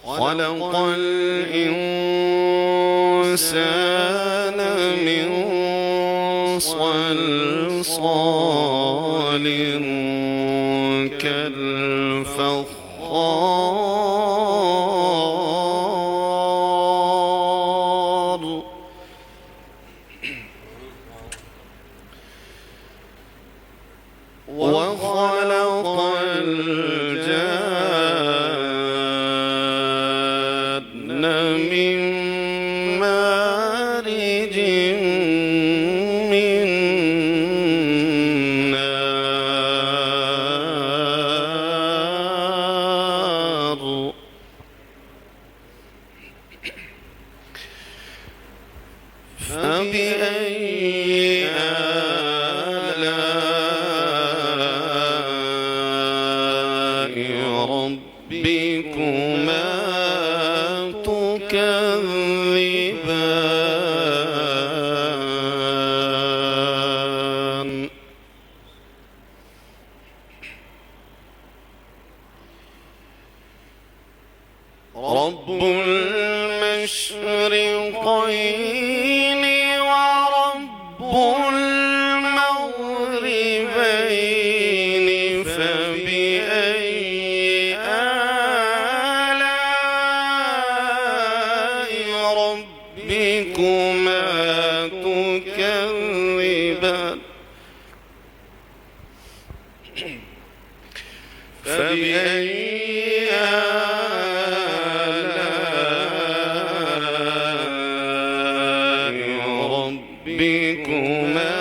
خلق الإنسان من صلصال كالفخار وخلق الجان من مارج من نار فبأي آلاء ربكما تكذبان رب المشرقين ورب المغربين فبأي آلاء ربكما تكذبان فبأي آلاء ربكما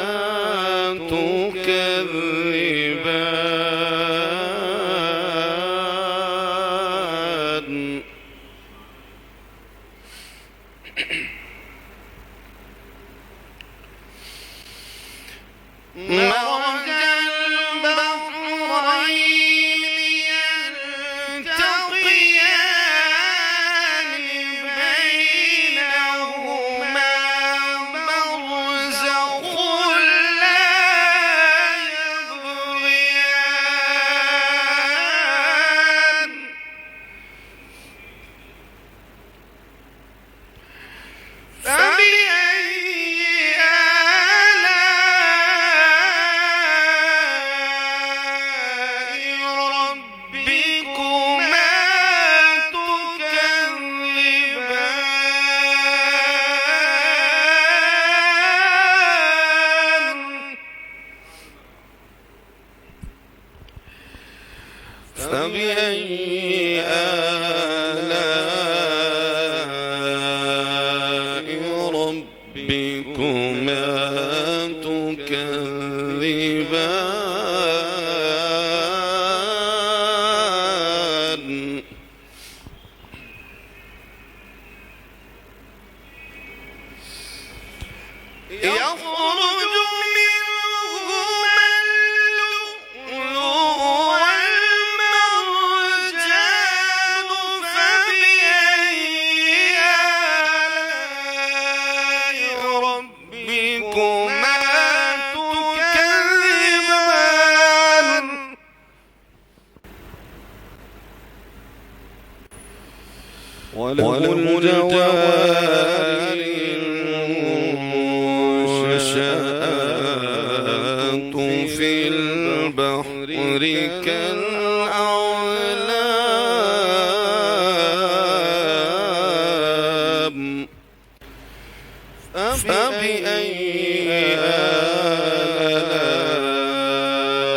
تكذبان مرج البحرين يلتقيان بينهما برزخ لا يبغيان فبأي آلاء ربكما تكذبان فبأي آلاء ربكما تكذبان يخرج منهما اللؤلؤ والمرجان فبأي آلاء ربكما تكذبان وله الجوار المنشآت في البحر كالأعلام فبأي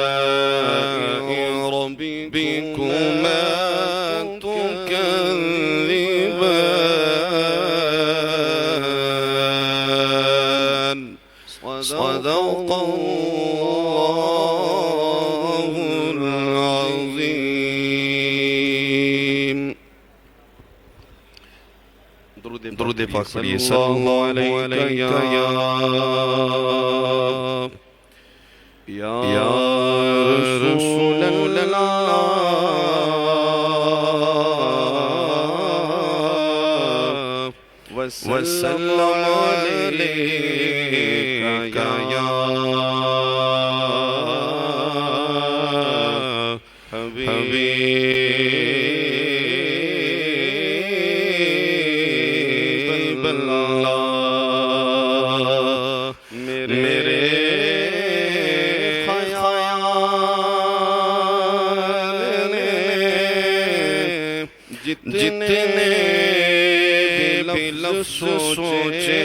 آلاء ربكما تكذبان صدق الله العظيم. درود پاک پڑھیے صلی اللہ علیہ یا رسول اللہ وسلم علیک یا حبیب اللہ میرے خیال نے جتنے بھی لفظ سوچے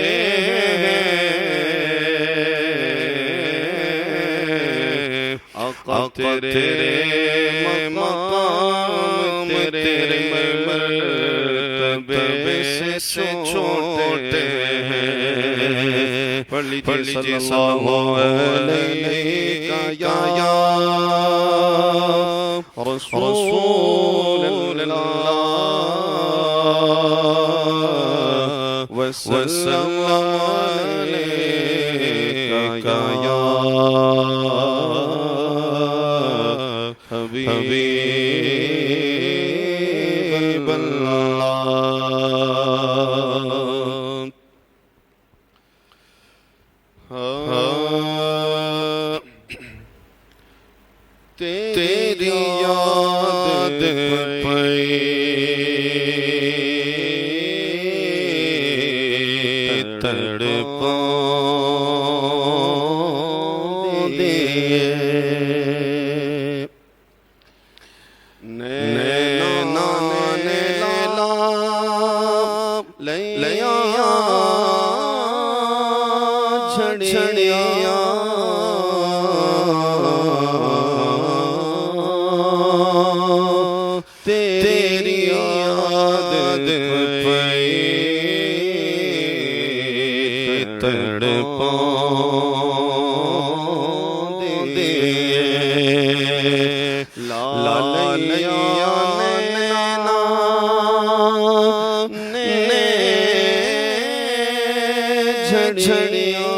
آقا تیرے مقام تیرے مرتبے سے چھوٹے ہیں پڑھ لیجئے صلی اللہ علیہ یا رسول اللہ وسلم علیک یا حبیب اللہ تیری یاد پئی تڑپاؤں دیے نینا نیلا لیا جھڑیا تیری یاد پئی تڑپاؤں دیے لالیا نینا جھڑیا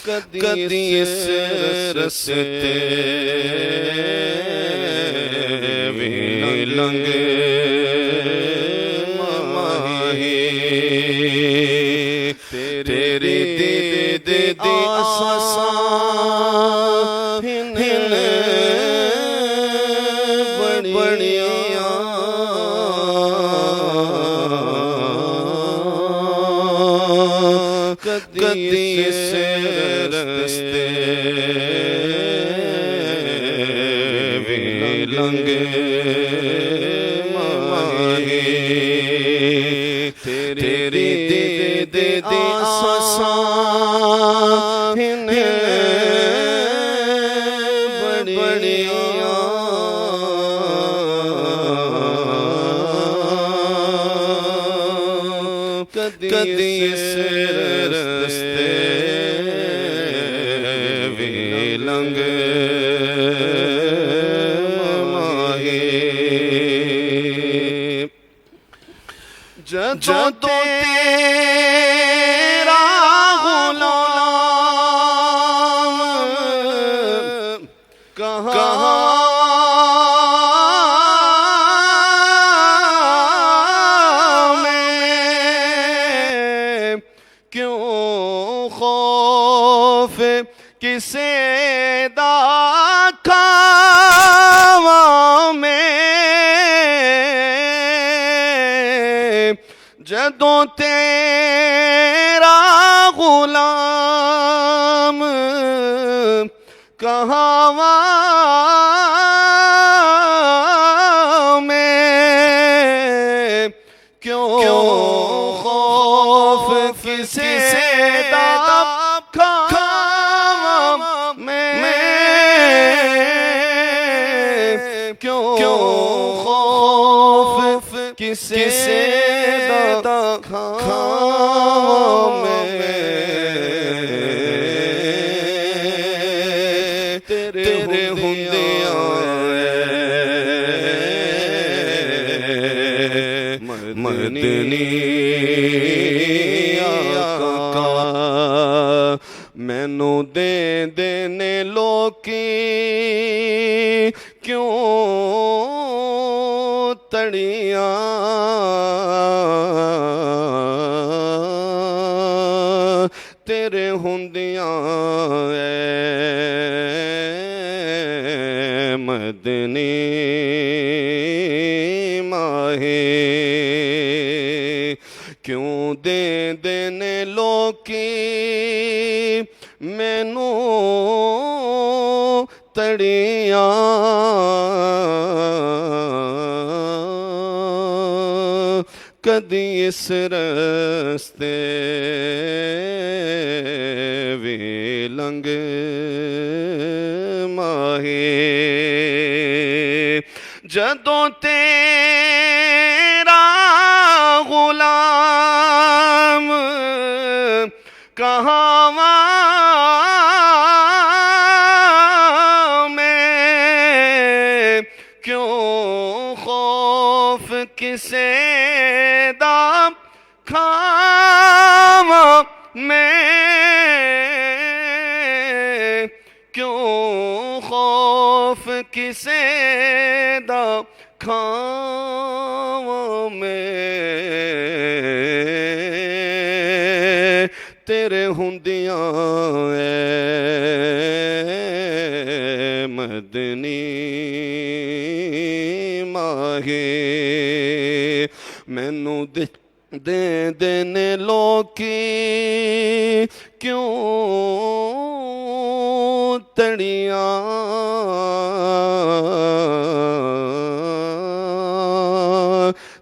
کدی اس رستے بھی لنگ ماہی تیری دید آسان ہن بڑیاں کدی اس رستے بھی لنگ ماہی تیری دید آسان ہن بڑیاں کدی اس رستے بھی لنگ ماہی جدوں تیرا غلام کہاں کیوں خوف کسے دا کھاواں میں جدوں تیرا غلام کہاواں میں کیوں خوف کسے دا کھاواں میں کیوں خوف کسے دا کھاواں میں تیرے ہوندیاں مدنی آقا مینوں دے دینے لوکی کیوں تڑیاں تیرے ہوندیاں اے مدنی ماہے کیوں دے دینے لوکی مینوں تڑیاں کدی اس رستے وی لنگ ماہے جدوں تیرا غلام کہاواں میں کیوں خوف کسے دا کھاواں میں کیوں خوف کسے دا کھاواں میں تیرے ہوندیاں اے مدنی ماہے مینوں دے دینے لوکی کیوں تڑیاں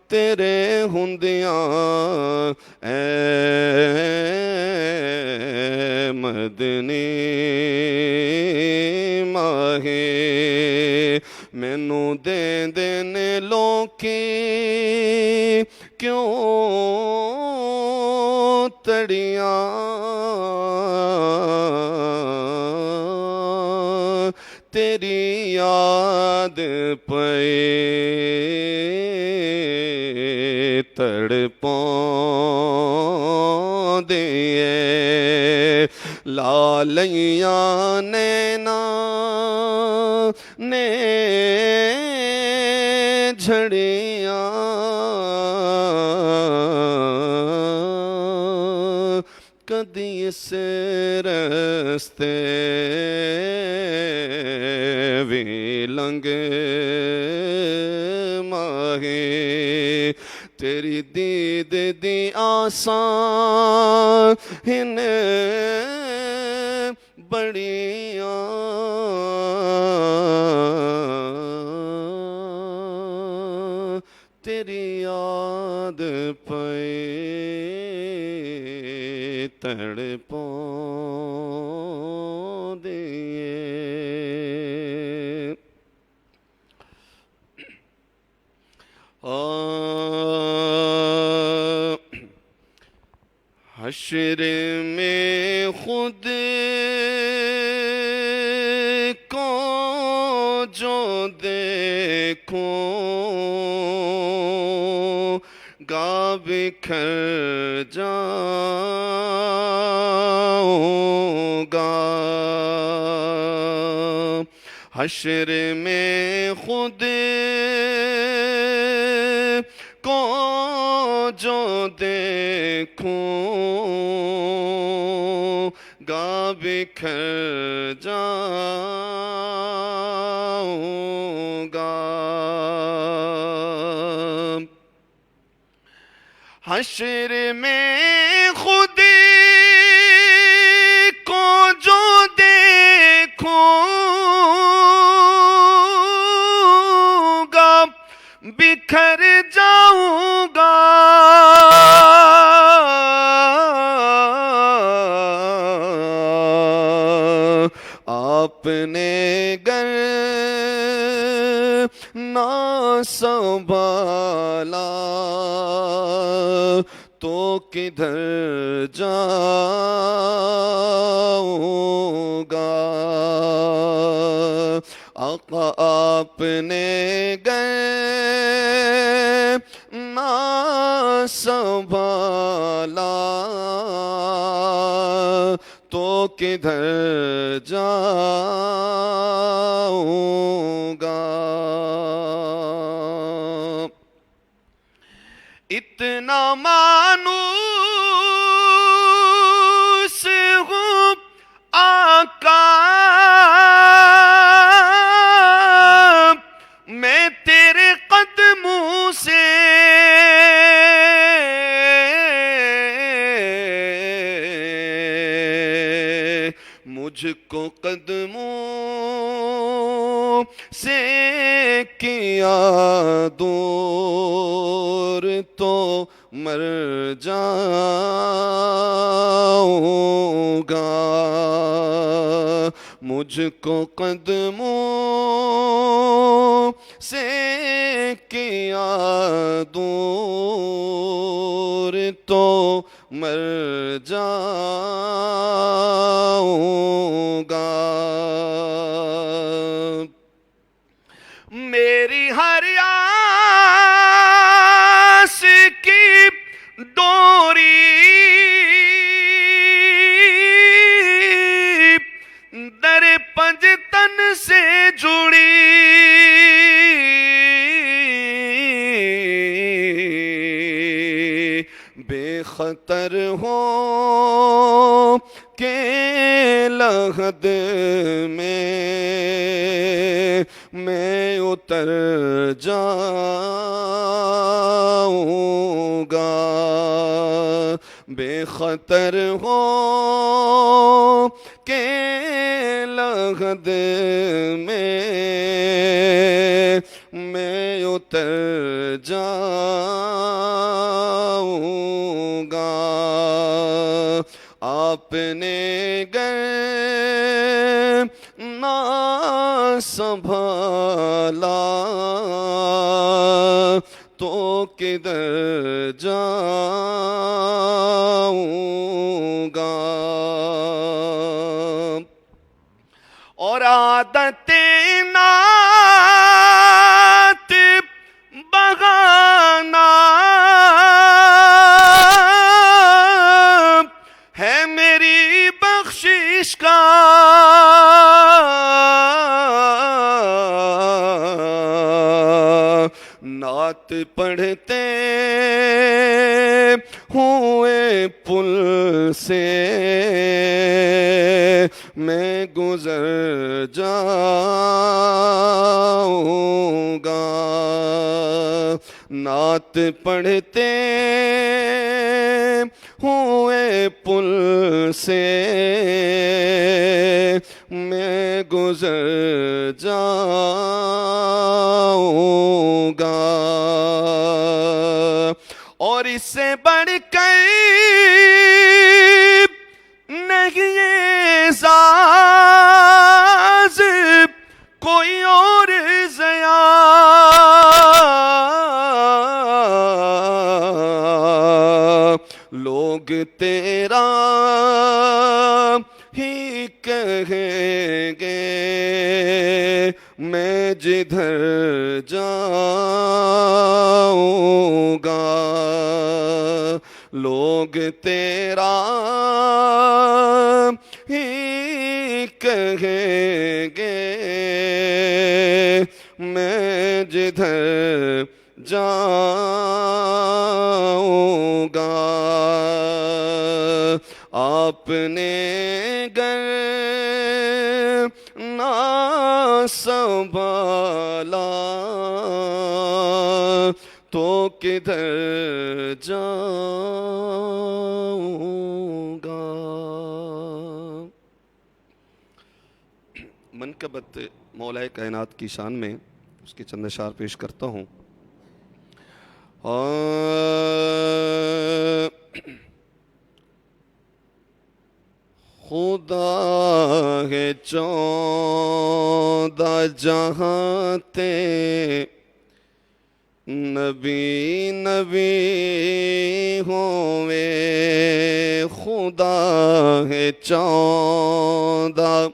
تیرے ہوندیاں اے مدنی ماہے مینوں دے دینے لوکی کیوں تڑیاں تیری یاد پئے تڑپاں دے لالیاں نینا نے جھڑیاں کدی اس رستے وی لنگ ماہے تیری دید دی آساں ہن بڑیاں تیری یاد پئے تڑپاں دے حشر میں خود کو جو دیکھوں گا بکھر جاؤں گا حشر میں خود کو جو دیکھوں گا بکھر جاؤں گا حشر میں خود کو جو دیکھوں گا بکھر جاؤں گا آپ نے گر نہ سنبھالا تو کدھر جاؤں گا آقا آپ نے گر نہ سنبھالا تو کدھر جاؤں گا اتنا مانوس ہوں آقا میں تیرے قدموں سے مجھ کو قدموں سے کیا دور تو مر جاؤں گا مجھ کو قدموں سے کیا دور تو مر جاؤں گا میری ہر آس کی ڈوری در پنجتن سے جڑی بے خطر ہو کہ لحد میں اتر جاؤں گا بے خطر ہو کہ لحد میں اتر جاؤں گا آپ نے گر نہ سنبھالا تو کدھر جاؤں گا اور عادت نعت بغانا ہے میری بخشش کا نعت پڑھتے ہوئے پل سے میں گزر جاؤں گا نعت پڑھتے ہوئے پل سے میں گزر جاؤں گا اور اس سے بڑھ کر نہیں اعزاز کوئی اور ضیا لوگ تیرا ہی کہیں گے میں جدھر جاؤں گا لوگ تیرا ہی کہیں گے میں جدھر جاؤں گا آپ نے گر نہ سنبھالا تو کدھر جاؤں گا منقبت مولا کائنات کی شان میں اس کے چند اشعار پیش کرتا ہوں خدا ہے 14 جہاں تے نبی نبی ہوئے خدا ہے 14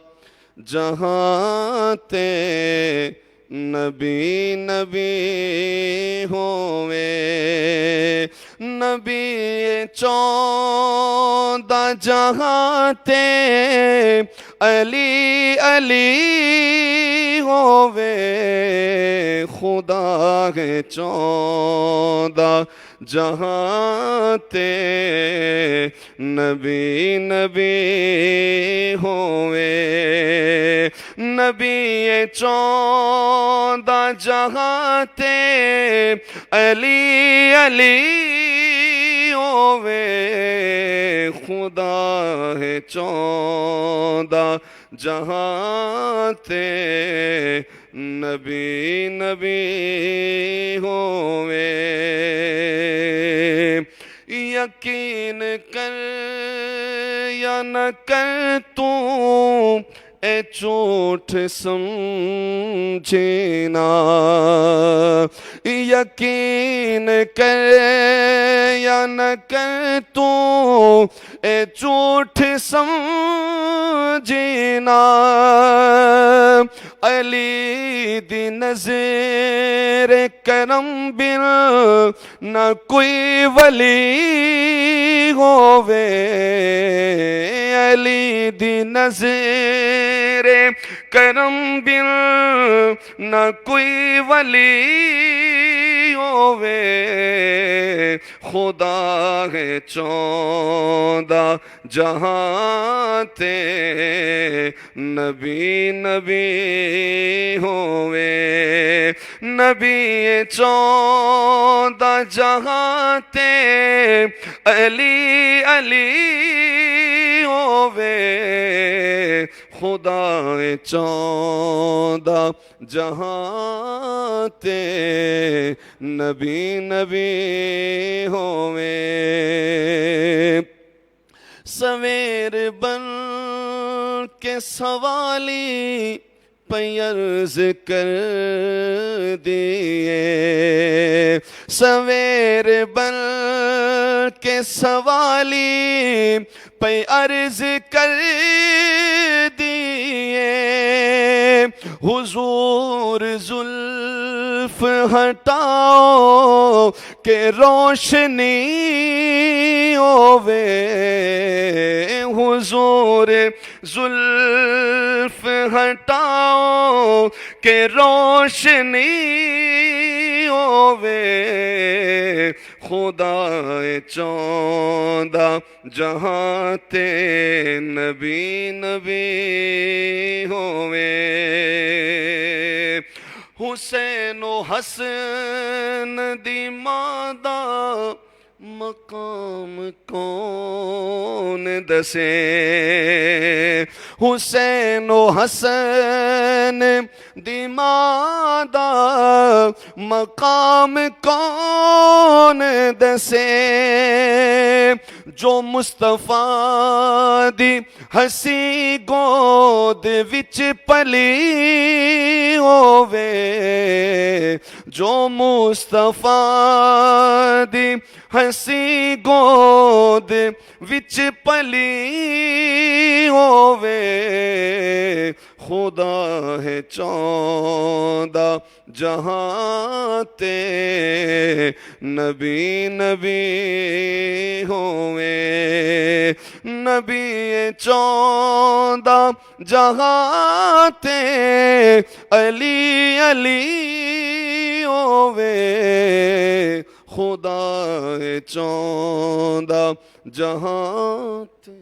جہاں تے نبی نبی ہوئے نبی 14 جہاں تے علی علی ہوئے خدا ہے 14 جہاں تے نبی نبی ہوئے نبی 14 جہاں تے علی علی ہوئے خدا ہے 14 جہاں تے نبی نبی ہوئے یقین کر یا نہ کر تو اے جھوٹ سمجھنا یقین کر یا نہ کر تو اے جھوٹ سمجھنا علی دی نظر کرم بن نہ کوئی ولی ہووے علی دی نظر کرم بن نہ کوئی ولی ہووے خدا ہے 14 جہاں تے نبی نبی ہووے نبی 14 جہاں تے علی علی ہووے خدا 14 جہاں تے نبی نبی ہووے سویر بن کے سوالی پہ عرض کر دیے سویر بن کے سوالی پہ عرض کر دیے حضور زلف ہٹاؤ کہ روشنی ہووے حضور زلف ہٹاؤ کہ روشنی ہووے خدا 14 جہاں تے نبی نبی ہووے حسین و حسن دی مادا مقام کون دسے حسین و حسن دی مادا مقام کون دسے جو مصطفیٰ دی ہسی گود وچ پلی ہووے جو مصطفیٰ دی ہسی گود وچ پلی ہووے خدا ہے 14 جہاں تے نبی نبی ہووے نبی 14 جہاں تے علی علی ہووے خدا ہے 14 جہاں تے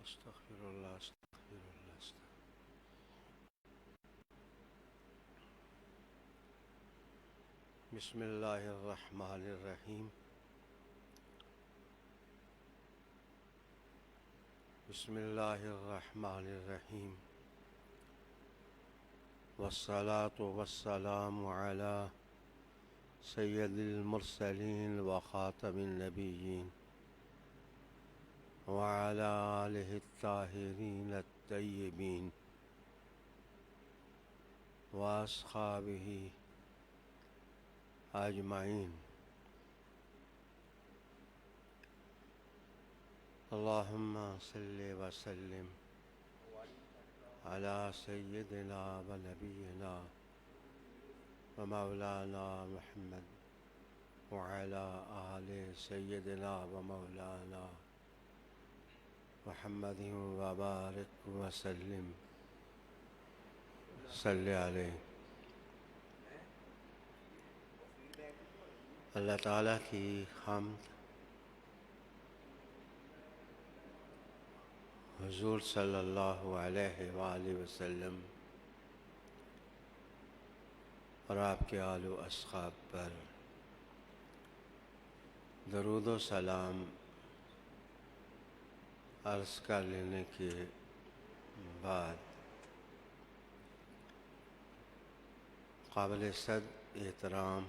استغفر اللہ استغفر اللہ بسم اللہ الرحمن الرحیم بسم اللہ الرحمن الرحیم والصلاة والسلام على سید المرسلین وخاتم النبیین وعلى آلہ الطاہرین الطیبین واصحابہ اجمعین. اللہم صلی وسلم على سیدنا و نبینا و مولانا محمد وعلى آل سیدنا و مولانا محمد وبارک وسلم. صلی علیہ. اللہ تعالیٰ کی حمد، حضور صلی اللہ علیہ وآلہ وسلم اور آپ کے آل و اصحاب پر درود و سلام عرض کر لینے کے بعد قابل صد احترام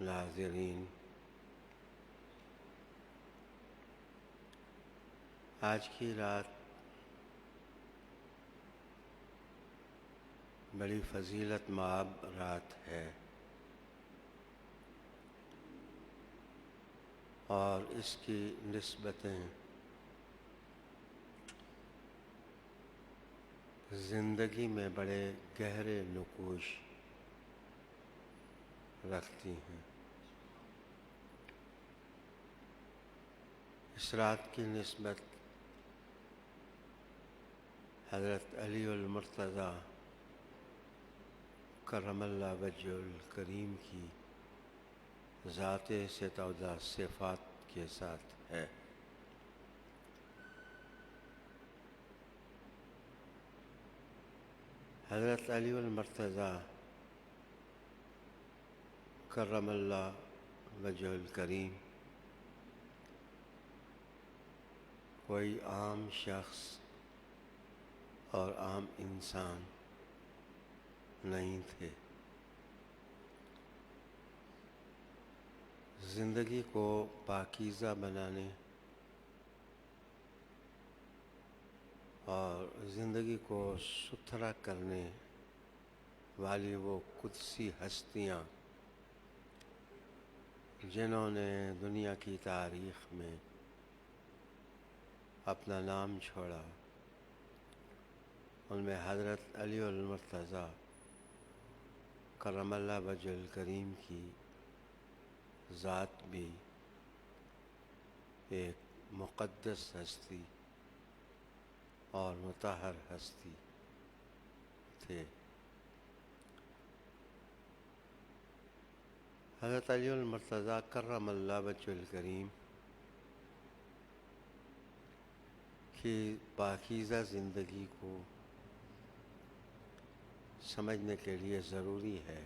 ناظرین، آج کی رات بڑی فضیلت مآب رات ہے اور اس کی نسبتیں زندگی میں بڑے گہرے نقوش رکھتی ہیں. اس رات کی نسبت حضرت علی المرتضیٰ کرم اللہ وجہ الکریم کی ذات ستودہ صفات کے ساتھ ہے. حضرت علی المرتضیٰ کرم اللہ وجہ الکریم کوئی عام شخص اور عام انسان نہیں تھے. زندگی کو پاکیزہ بنانے اور زندگی کو ستھرا کرنے والی وہ قدسی ہستیاں جنہوں نے دنیا کی تاریخ میں اپنا نام چھوڑا، ان میں حضرت علی المرتضیٰ کرم اللہ وجہ الکریم کی ذات بھی ایک مقدس ہستی اور مطہر ہستی تھے. حضرت علی المرتضیٰ کرم اللہ وجہ الکریم کی پاکیزہ زندگی کو سمجھنے کے لیے ضروری ہے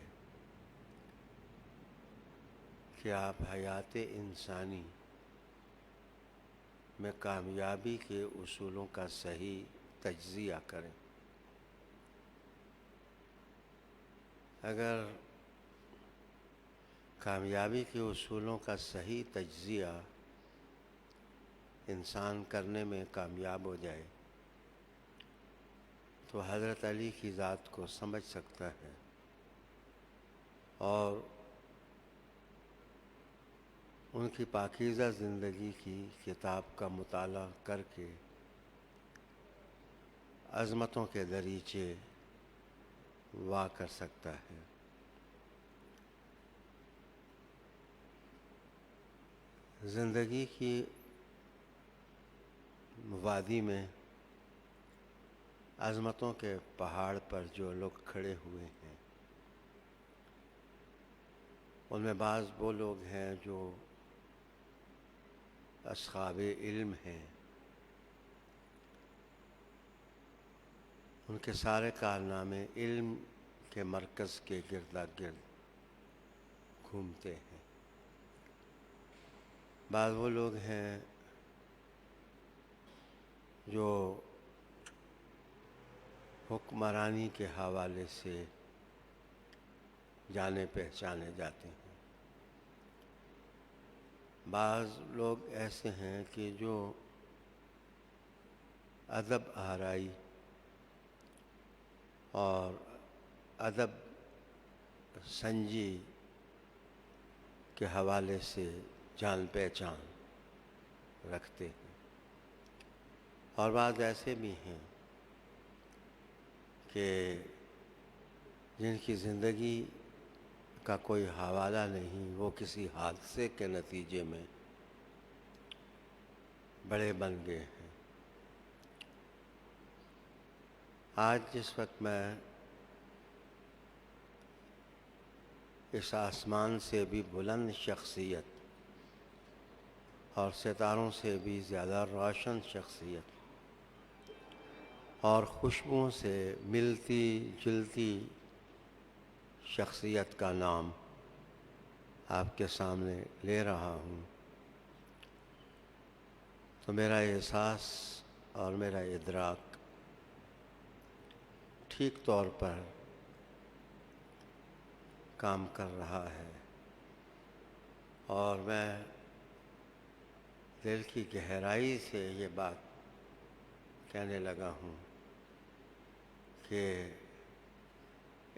کہ آپ حیات انسانی میں کامیابی کے اصولوں کا صحیح تجزیہ کریں. اگر کامیابی کے اصولوں کا صحیح تجزیہ انسان کرنے میں کامیاب ہو جائے تو حضرت علی کی ذات کو سمجھ سکتا ہے اور ان کی پاکیزہ زندگی کی کتاب کا مطالعہ کر کے عظمتوں کے دریچے وا کر سکتا ہے. زندگی کی وادی میں عظمتوں کے پہاڑ پر جو لوگ کھڑے ہوئے ہیں، ان میں بعض وہ لوگ ہیں جو اصحاب علم ہیں. ان کے سارے کارنامے علم کے مرکز کے گردا گرد گھومتے ہیں. بعض وہ لوگ ہیں جو حکمرانی کے حوالے سے جانے پہچانے جاتے ہیں۔ بعض لوگ ایسے ہیں کہ جو ادب آرائی اور ادب سنجی کے حوالے سے جان پہچان رکھتے ہیں، اور بعض ایسے بھی ہیں کہ جن کی زندگی کا کوئی حوالہ نہیں، وہ کسی حادثے کے نتیجے میں بڑے بن گئے ہیں۔ آج جس وقت میں اس آسمان سے بھی بلند شخصیت اور ستاروں سے بھی زیادہ روشن شخصیت اور خوشبوؤں سے ملتی جلتی شخصیت کا نام آپ کے سامنے لے رہا ہوں، تو میرا احساس اور میرا ادراک ٹھیک طور پر کام کر رہا ہے، اور میں دل کی گہرائی سے یہ بات کہنے لگا ہوں کہ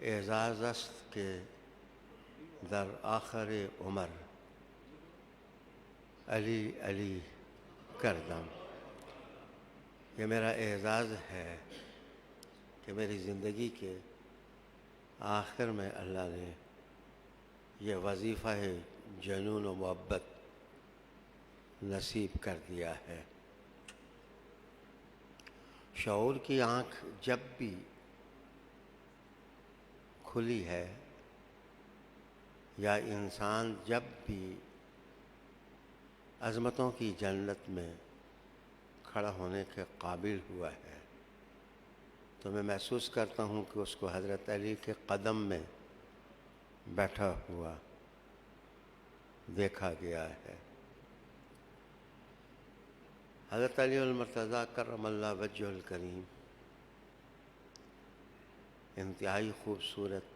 اعزاز است کہ در آخر عمر علی علی کردم۔ یہ میرا اعزاز ہے کہ میری زندگی کے آخر میں اللہ نے یہ وظیفہ جنون و محبت نصیب کر دیا ہے۔ شعور کی آنکھ جب بھی کھلی ہے، یا انسان جب بھی عظمتوں کی جنت میں کھڑا ہونے کے قابل ہوا ہے، تو میں محسوس کرتا ہوں کہ اس کو حضرت علی کے قدم میں بیٹھا ہوا دیکھا گیا ہے۔ حضرت علی المرتضیٰ کرم اللہ وجہہ الکریم انتہائی خوبصورت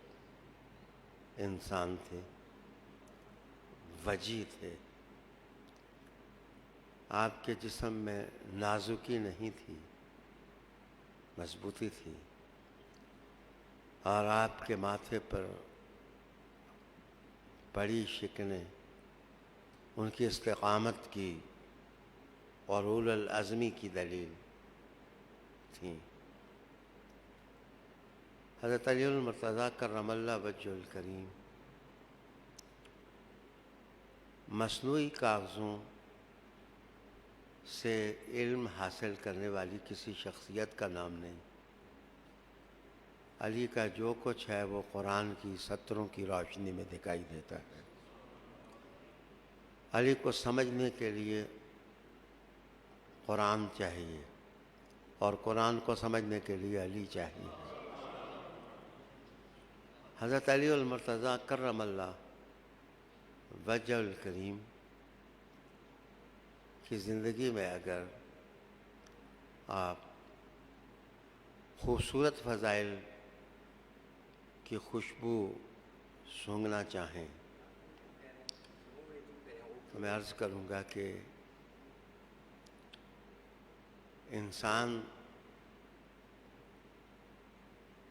انسان تھے، وجیح تھے۔ آپ کے جسم میں نازکی نہیں تھی، مضبوطی تھی، اور آپ کے ماتھے پر بڑی شکنیں ان کی استقامت کی اور اولو العزمی کی دلیل تھیں۔ حضرت علی المرتضیٰ کرم اللہ وجہہ الکریم مصنوعی کاغذوں سے علم حاصل کرنے والی کسی شخصیت کا نام نہیں۔ علی کا جو کچھ ہے وہ قرآن کی سطروں کی روشنی میں دکھائی دیتا ہے۔ علی کو سمجھنے کے لیے قرآن چاہیے، اور قرآن کو سمجھنے کے لیے علی چاہیے۔ حضرت علی المرتضیٰ کرم اللہ وجہہ الکریم کی زندگی میں اگر آپ خوبصورت فضائل کی خوشبو سونگھنا چاہیں تو میں عرض کروں گا کہ انسان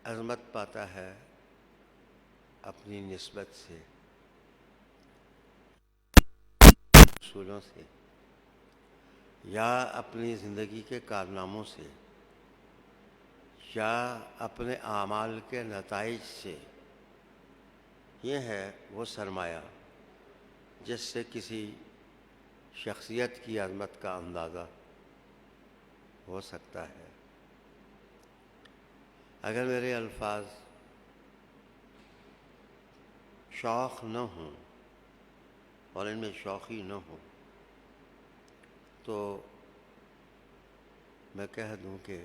عظمت پاتا ہے اپنی نسبت سے، اصولوں سے، یا اپنی زندگی کے کارناموں سے، یا اپنے اعمال کے نتائج سے۔ یہ ہے وہ سرمایہ جس سے کسی شخصیت کی عظمت کا اندازہ ہو سکتا ہے۔ اگر میرے الفاظ شوق نہ ہوں اور ان میں شوخی نہ ہو تو میں کہہ دوں کہ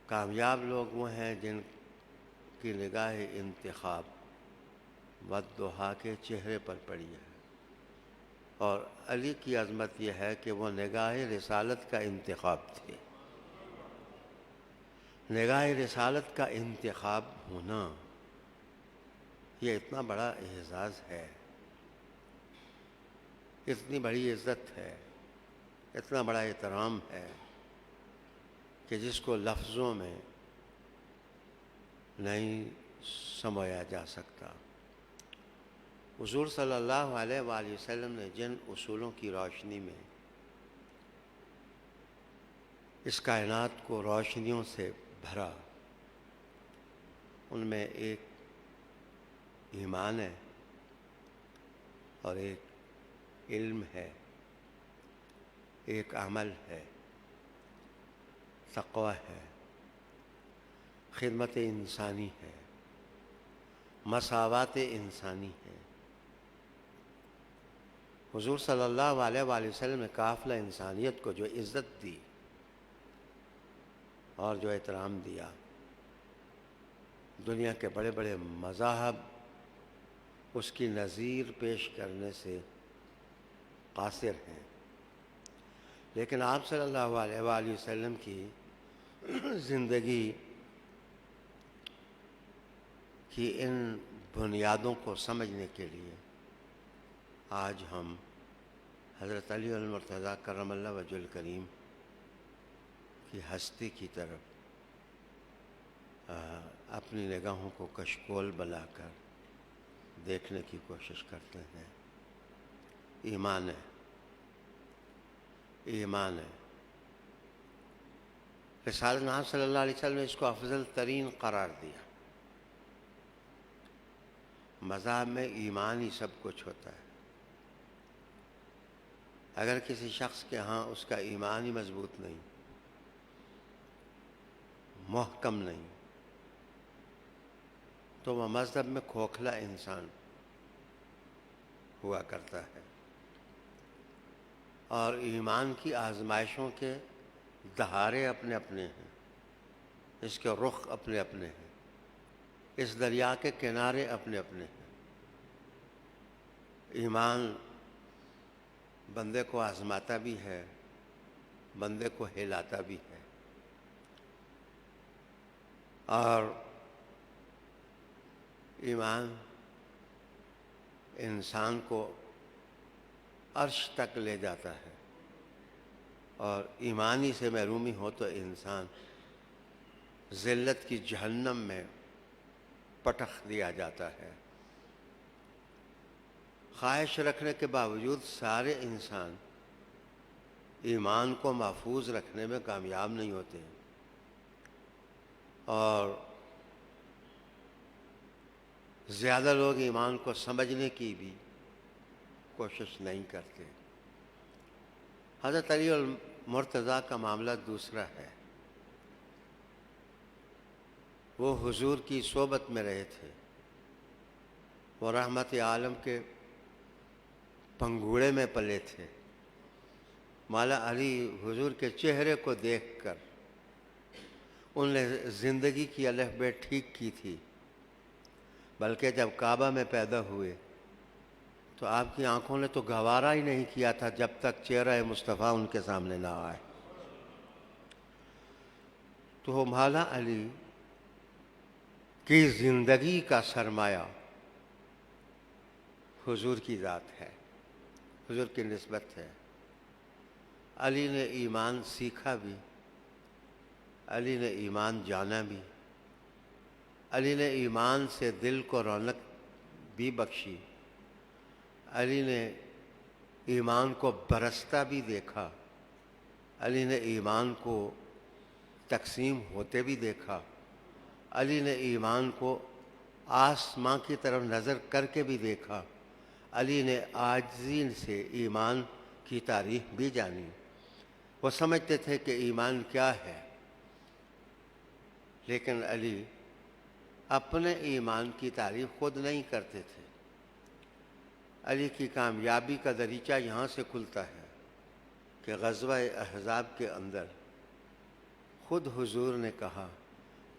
کامیاب لوگ وہ ہیں جن کی نگاہ انتخاب والضحیٰ کے چہرے پر پڑی ہے۔ اور علی کی عظمت یہ ہے کہ وہ نگاہ رسالت کا انتخاب تھے۔ نگاہ رسالت کا انتخاب ہونا یہ اتنا بڑا اعزاز ہے، اتنی بڑی عزت ہے، اتنا بڑا احترام ہے کہ جس کو لفظوں میں نہیں سمجھا جا سکتا۔ حضور صلی اللہ علیہ وآلہ وسلم نے جن اصولوں کی روشنی میں اس کائنات کو روشنیوں سے بھرا، ان میں ایک ایمان ہے اور ایک علم ہے، ایک عمل ہے، تقوی ہے، خدمت انسانی ہے، مساوات انسانی ہے۔ حضور صلی اللہ علیہ وآلہ وسلم نے قافلہ انسانیت کو جو عزت دی اور جو احترام دیا، دنیا کے بڑے بڑے مذاہب اس کی نظیر پیش کرنے سے قاصر ہیں، لیکن آپ صلی اللہ علیہ وآلہ وسلم کی زندگی کی ان بنیادوں کو سمجھنے کے لیے آج ہم حضرت علی المرتضیٰ کرم اللہ وجہ الکریم کی ہستی کی طرف اپنی نگاہوں کو کشکول بنا کر دیکھنے کی کوشش کرتے ہیں۔ ایمان ہے، ایمان ہے۔ رسالت نبی صلی اللہ علیہ وسلم نے اس کو افضل ترین قرار دیا۔ مذہب میں ایمان ہی سب کچھ ہوتا ہے۔ اگر کسی شخص کے ہاں اس کا ایمان ہی مضبوط نہیں، محکم نہیں، تو وہ مذہب میں کھوکھلا انسان ہوا کرتا ہے، اور ایمان کی آزمائشوں کے دہارے اپنے اپنے ہیں، اس کے رخ اپنے اپنے ہیں، اس دریا کے کنارے اپنے اپنے ہیں۔ ایمان بندے کو آزماتا بھی ہے، بندے کو ہلاتا بھی ہے، اور ایمان انسان کو عرش تک لے جاتا ہے، اور ایمانی سے محرومی ہو تو انسان ذلت کی جہنم میں پٹخ دیا جاتا ہے۔ خواہش رکھنے کے باوجود سارے انسان ایمان کو محفوظ رکھنے میں کامیاب نہیں ہوتے، اور زیادہ لوگ ایمان کو سمجھنے کی بھی کوشش نہیں کرتے۔ حضرت علی المرتضیٰ کا معاملہ دوسرا ہے۔ وہ حضور کی صحبت میں رہے تھے، وہ رحمت عالم کے پنگھوڑے میں پلے تھے۔ مولا علی حضور کے چہرے کو دیکھ کر ان نے زندگی کی الف بے ٹھیک کی تھی، بلکہ جب کعبہ میں پیدا ہوئے تو آپ کی آنکھوں نے تو گوارا ہی نہیں کیا تھا جب تک چہرہ مصطفیٰ ان کے سامنے نہ آئے۔ تو مولا علی کی زندگی کا سرمایہ حضور کی ذات ہے، حضور کی نسبت ہے۔ علی نے ایمان سیکھا بھی، علی نے ایمان جانا بھی، علی نے ایمان سے دل کو رونق بھی بخشی، علی نے ایمان کو برستا بھی دیکھا، علی نے ایمان کو تقسیم ہوتے بھی دیکھا، علی نے ایمان کو آسمان کی طرف نظر کر کے بھی دیکھا، علی نے عاجزی سے ایمان کی تعریف بھی جانی۔ وہ سمجھتے تھے کہ ایمان کیا ہے، لیکن علی اپنے ایمان کی تعریف خود نہیں کرتے تھے۔ علی کی کامیابی کا دریچہ یہاں سے کھلتا ہے کہ غزوہ احزاب کے اندر خود حضور نے کہا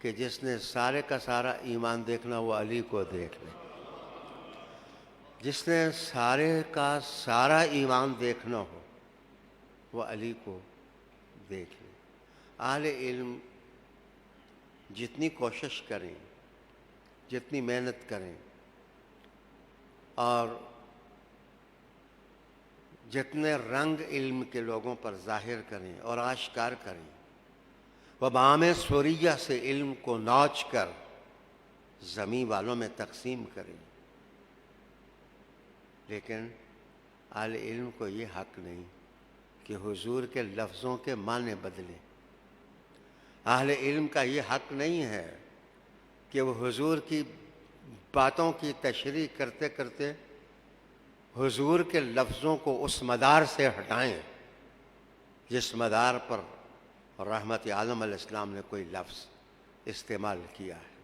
کہ جس نے سارے کا سارا ایمان دیکھنا وہ علی کو دیکھ لے۔ جس نے سارے کا سارا ایمان دیکھنا ہو وہ علی کو دیکھ لے۔ اہل علم جتنی کوشش کریں، جتنی محنت کریں اور جتنے رنگ علم کے لوگوں پر ظاہر کریں اور آشکار کریں، وہ بام سوریہ سے علم کو نوچ کر زمین والوں میں تقسیم کریں، لیکن اہل علم کو یہ حق نہیں کہ حضور کے لفظوں کے معنی بدلیں۔ اہل علم کا یہ حق نہیں ہے کہ وہ حضور کی باتوں کی تشریح کرتے کرتے حضور کے لفظوں کو اس مدار سے ہٹائیں جس مدار پر رحمت عالم علیہ السلام نے کوئی لفظ استعمال کیا ہے۔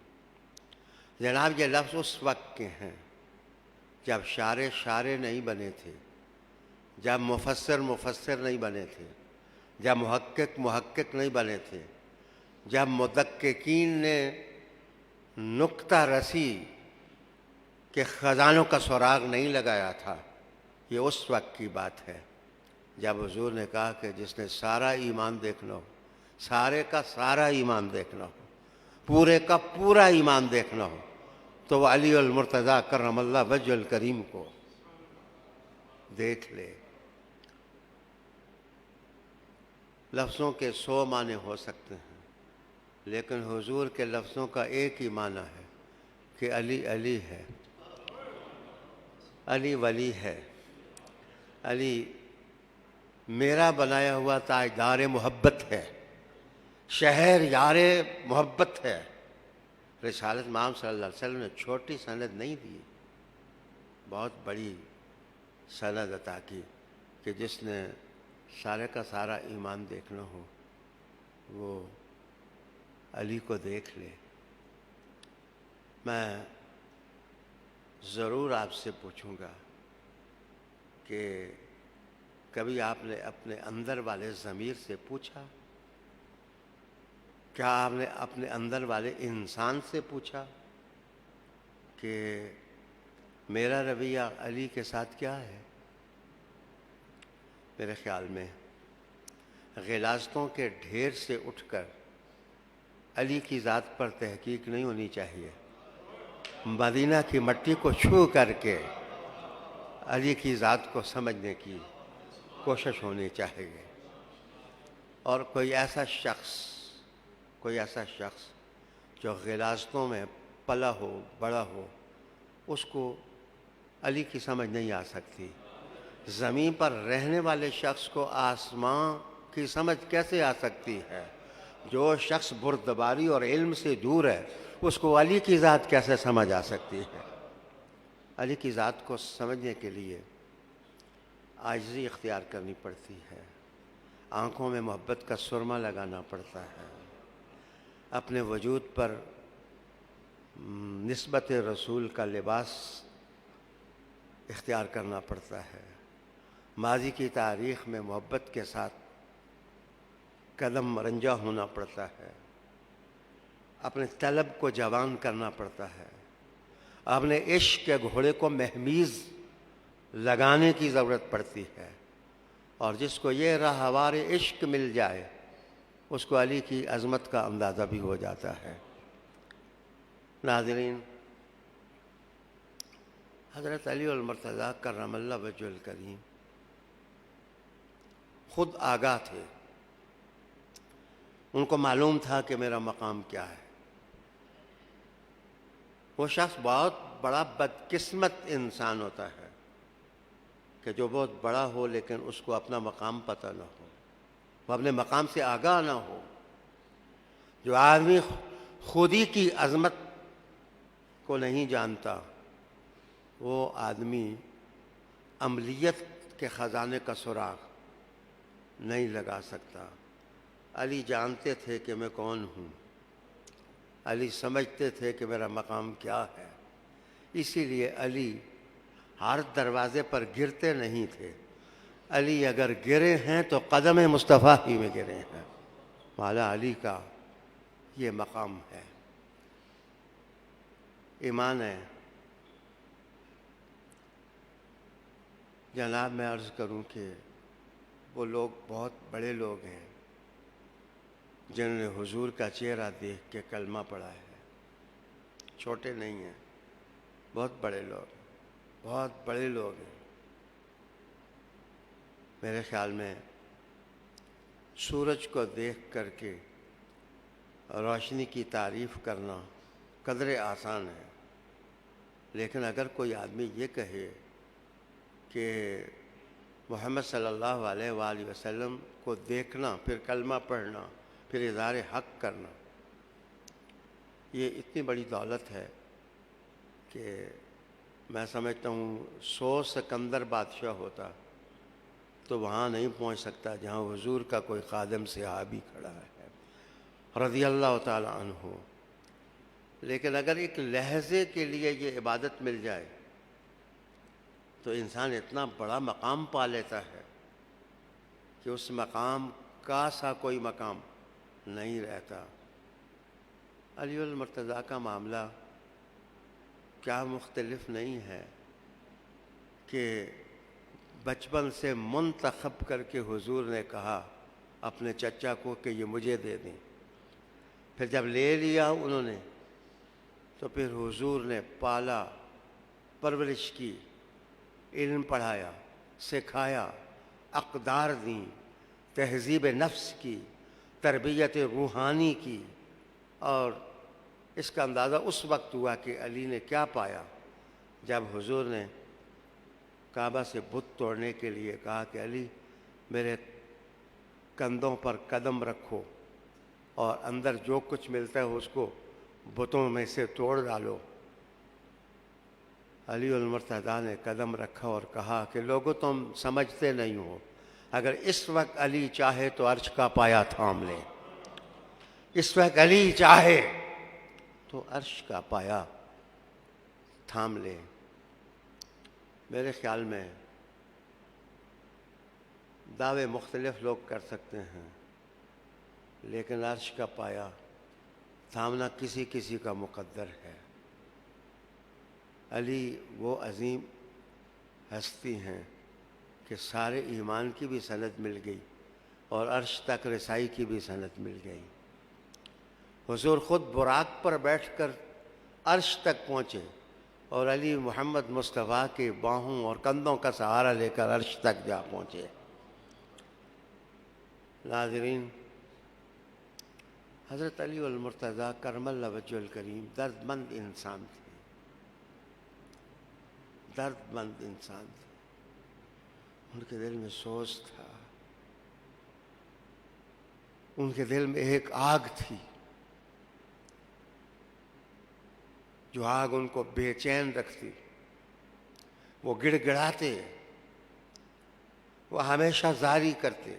جناب یہ لفظ اس وقت کے ہیں جب شارع نہیں بنے تھے، جب مفسر نہیں بنے تھے، جب محقق نہیں بنے تھے، جب مدققین نے نکتہ رسی کے خزانوں کا سراغ نہیں لگایا تھا۔ یہ اس وقت کی بات ہے جب حضور نے کہا کہ جس نے سارا ایمان دیکھنا ہو، سارے کا سارا ایمان دیکھنا ہو، پورے کا پورا ایمان دیکھنا ہو، تو وہ علی المرتضیٰ کرم اللہ وجہ الکریم کو دیکھ لے۔ لفظوں کے 100 معنی ہو سکتے ہیں، لیکن حضور کے لفظوں کا ایک ہی معنی ہے کہ علی علی ہے، علی ولی ہے، علی میرا بنایا ہوا تاجدار محبت ہے، شہر یار محبت ہے۔ رسالت امام صلی اللہ علیہ وسلم نے چھوٹی سند نہیں دی، بہت بڑی سند عطا کی کہ جس نے سارے کا سارا ایمان دیکھنا ہو وہ علی کو دیکھ لے۔ میں ضرور آپ سے پوچھوں گا کہ کبھی آپ نے اپنے اندر والے ضمیر سے پوچھا؟ کیا آپ نے اپنے اندر والے انسان سے پوچھا کہ میرا رویہ علی کے ساتھ کیا ہے؟ میرے خیال میں غلاظتوں کے ڈھیر سے اٹھ کر علی کی ذات پر تحقیق نہیں ہونی چاہیے، مدینہ کی مٹی کو چھو کر کے علی کی ذات کو سمجھنے کی کوشش ہونی چاہیے۔ اور کوئی ایسا شخص جو غلاظتوں میں پلا ہو، بڑا ہو، اس کو علی کی سمجھ نہیں آ سکتی۔ زمین پر رہنے والے شخص کو آسمان کی سمجھ کیسے آ سکتی ہے؟ جو شخص بردباری اور علم سے دور ہے اس کو علی کی ذات کیسے سمجھ آ سکتی ہے؟ علی کی ذات کو سمجھنے کے لیے عاجزی اختیار کرنی پڑتی ہے، آنکھوں میں محبت کا سرما لگانا پڑتا ہے، اپنے وجود پر نسبت رسول کا لباس اختیار کرنا پڑتا ہے، ماضی کی تاریخ میں محبت کے ساتھ قدم رنجہ ہونا پڑتا ہے، اپنے طلب کو جوان کرنا پڑتا ہے، اپنے عشق کے گھوڑے کو مہمیز لگانے کی ضرورت پڑتی ہے، اور جس کو یہ راہوار عشق مل جائے اس کو علی کی عظمت کا اندازہ بھی ہو جاتا ہے۔ ناظرین، حضرت علی المرتضیٰ کرم اللہ وجہ الکریم خود آگاہ تھے، ان کو معلوم تھا کہ میرا مقام کیا ہے۔ وہ شخص بہت بڑا بدقسمت انسان ہوتا ہے کہ جو بہت بڑا ہو لیکن اس کو اپنا مقام پتہ نہ ہو، وہ اپنے مقام سے آگاہ نہ ہو۔ جو آدمی خودی کی عظمت کو نہیں جانتا وہ آدمی عملیت کے خزانے کا سراغ نہیں لگا سکتا۔ علی جانتے تھے کہ میں کون ہوں، علی سمجھتے تھے کہ میرا مقام کیا ہے، اسی لیے علی ہر دروازے پر گرتے نہیں تھے۔ علی اگر گرے ہیں تو قدم مصطفیٰ ہی میں گرے ہیں۔ مولا علی کا یہ مقام ہے، ایمان ہے۔ جناب میں عرض کروں کہ وہ لوگ بہت بڑے لوگ ہیں جنہوں نے حضور کا چہرہ دیکھ کے کلمہ پڑھا ہے، چھوٹے نہیں ہیں، بہت بڑے لوگ، بہت بڑے لوگ ہیں۔ میرے خیال میں سورج کو دیکھ کر کے روشنی کی تعریف کرنا قدرے آسان ہے، لیکن اگر کوئی آدمی یہ کہے کہ محمد صلی اللہ علیہ وآلہ وسلم کو دیکھنا، پھر کلمہ پڑھنا، پھر اظہار حق کرنا، یہ اتنی بڑی دولت ہے کہ میں سمجھتا ہوں 100 سکندر بادشاہ ہوتا تو وہاں نہیں پہنچ سکتا جہاں حضور کا کوئی خادم صحابی کھڑا ہے رضی اللہ تعالی عنہ۔ لیکن اگر ایک لحظے کے لیے یہ عبادت مل جائے تو انسان اتنا بڑا مقام پا لیتا ہے کہ اس مقام کا سا کوئی مقام نہیں رہتا۔ علی المرتضیٰ کا معاملہ کیا مختلف نہیں ہے کہ بچپن سے منتخب کر کے حضور نے کہا اپنے چچا کو کہ یہ مجھے دے دیں، پھر جب لے لیا انہوں نے تو پھر حضور نے پالا، پرورش کی، علم پڑھایا، سکھایا، اقدار دیں، تہذیب نفس کی، تربیت روحانی کی، اور اس کا اندازہ اس وقت ہوا کہ علی نے کیا پایا جب حضور نے کعبہ سے بت توڑنے کے لیے کہا کہ علی میرے کندھوں پر قدم رکھو اور اندر جو کچھ ملتا ہے اس کو بتوں میں سے توڑ ڈالو۔ علی المرتضیٰ نے قدم رکھا اور کہا کہ لوگوں تم سمجھتے نہیں ہو، اگر اس وقت علی چاہے تو عرش کا پایا تھام لے، اس وقت علی چاہے تو عرش کا پایا تھام لے۔ میرے خیال میں دعوے مختلف لوگ کر سکتے ہیں، لیکن عرش کا پایا تھامنا کسی کسی کا مقدر ہے۔ علی وہ عظیم ہستی ہیں کہ سارے ایمان کی بھی سند مل گئی اور عرش تک رسائی کی بھی سند مل گئی۔ حضور خود براق پر بیٹھ کر عرش تک پہنچے اور علی محمد مصطفیٰ کے باہوں اور کندھوں کا سہارا لے کر عرش تک جا پہنچے۔ ناظرین، حضرت علی المرتضیٰ کرم اللہ وجہ الکریم درد مند انسان تھے، درد مند انسان تھے۔ ان کے دل میں سوز تھا، ان کے دل میں ایک آگ تھی جو آگ ان کو بے چین رکھتی۔ وہ گڑ گڑاتے، وہ ہمیشہ زاری کرتے۔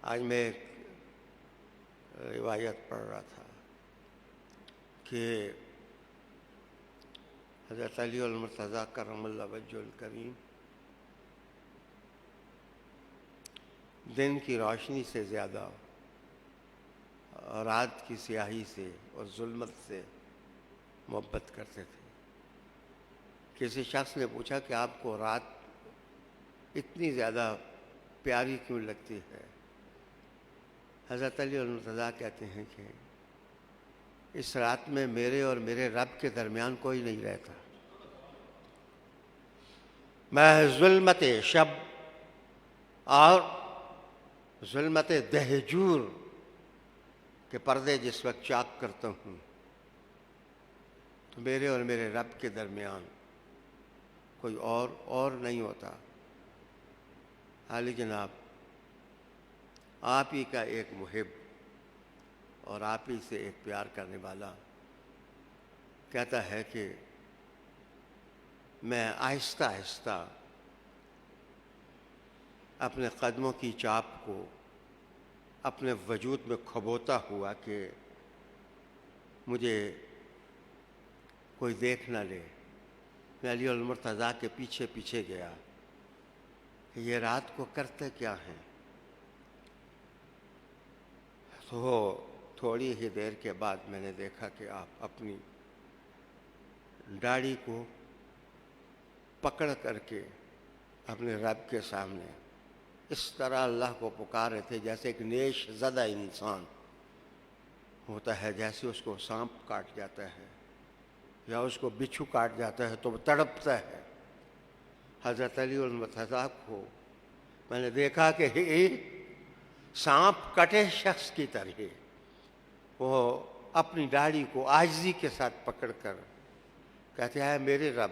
آج میں ایک روایت پڑھ رہا تھا کہ حضرت علی المرتضیٰ کرم اللہ وجہ الکریم دن کی روشنی سے زیادہ رات کی سیاہی سے اور ظلمت سے محبت کرتے تھے۔ کسی شخص نے پوچھا کہ آپ کو رات اتنی زیادہ پیاری کیوں لگتی ہے؟ حضرت علی المرتضیٰ کہتے ہیں کہ اس رات میں میرے اور میرے رب کے درمیان کوئی نہیں رہتا، میں ظلمت شب اور ظلمت دہجور کے پردے جس وقت چاک کرتا ہوں تو میرے اور میرے رب کے درمیان کوئی اور نہیں ہوتا۔ عالی جناب آپ ہی کا ایک محب اور آپ ہی سے ایک پیار کرنے والا کہتا ہے کہ میں آہستہ آہستہ اپنے قدموں کی چاپ کو اپنے وجود میں کھبوتا ہوا کہ مجھے کوئی دیکھ نہ لے، میں علی المرتضیٰ کے پیچھے پیچھے گیا کہ یہ رات کو کرتے کیا ہیں۔ تو تھوڑی ہی دیر کے بعد میں نے دیکھا کہ آپ اپنی داڑھی کو پکڑ کر کے اپنے رب کے سامنے اس طرح اللہ کو پکارے تھے جیسے ایک نیش زدہ انسان ہوتا ہے، جیسے اس کو سانپ کاٹ جاتا ہے یا اس کو بچھو کاٹ جاتا ہے تو وہ تڑپتا ہے۔ حضرت علی المرتضیٰ کو میں نے دیکھا کہ سانپ کٹے شخص کی طرح وہ اپنی داڑھی کو عاجزی کے ساتھ پکڑ کر کہتے ہیں اے میرے رب،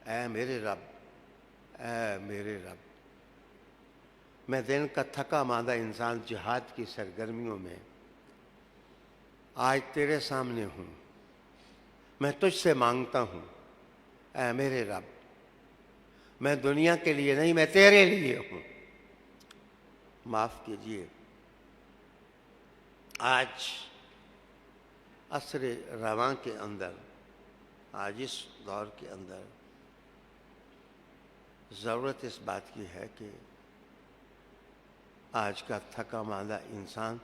اے میرے رب، اے میرے رب۔ میں دن کا تھکا ماندہ انسان جہاد کی سرگرمیوں میں آج تیرے سامنے ہوں، میں تجھ سے مانگتا ہوں اے میرے رب، میں دنیا کے لیے نہیں، میں تیرے لیے ہوں، معاف کیجیے۔ آج عصر رواں کے اندر، آج اس دور کے اندر ضرورت اس بات کی ہے کہ آج کا تھکا ماندہ انسان،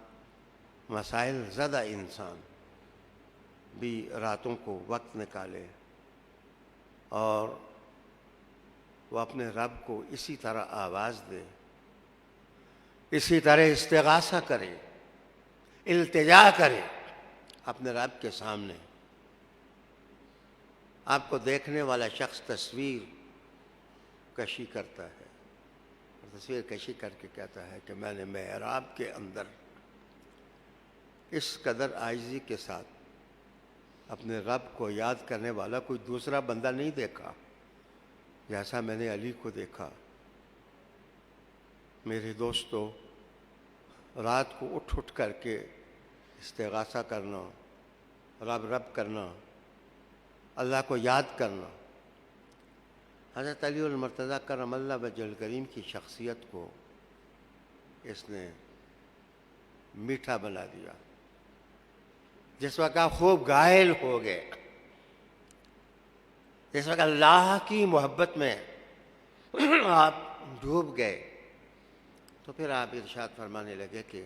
مسائل زدہ انسان بھی راتوں کو وقت نکالے اور وہ اپنے رب کو اسی طرح آواز دے، اسی طرح استغاثہ کرے، التجا کرے اپنے رب کے سامنے۔ آپ کو دیکھنے والا شخص تصویر کشی کرتا ہے، اور تصویر کشی کر کے کہتا ہے کہ میں نے محراب کے اندر اس قدر عاجزی کے ساتھ اپنے رب کو یاد کرنے والا کوئی دوسرا بندہ نہیں دیکھا جیسا میں نے علی کو دیکھا۔ میرے دوستو، رات کو اٹھ اٹھ کر کے استغاثہ کرنا، رب رب کرنا، اللہ کو یاد کرنا، حضرت علی المرتضیٰ کرم اللہ وجہ الکریم کی شخصیت کو اس نے میٹھا بنا دیا۔ جس وقت آپ خوب گائل ہو گئے، جس وقت اللہ کی محبت میں آپ ڈوب گئے، تو پھر آپ ارشاد فرمانے لگے کہ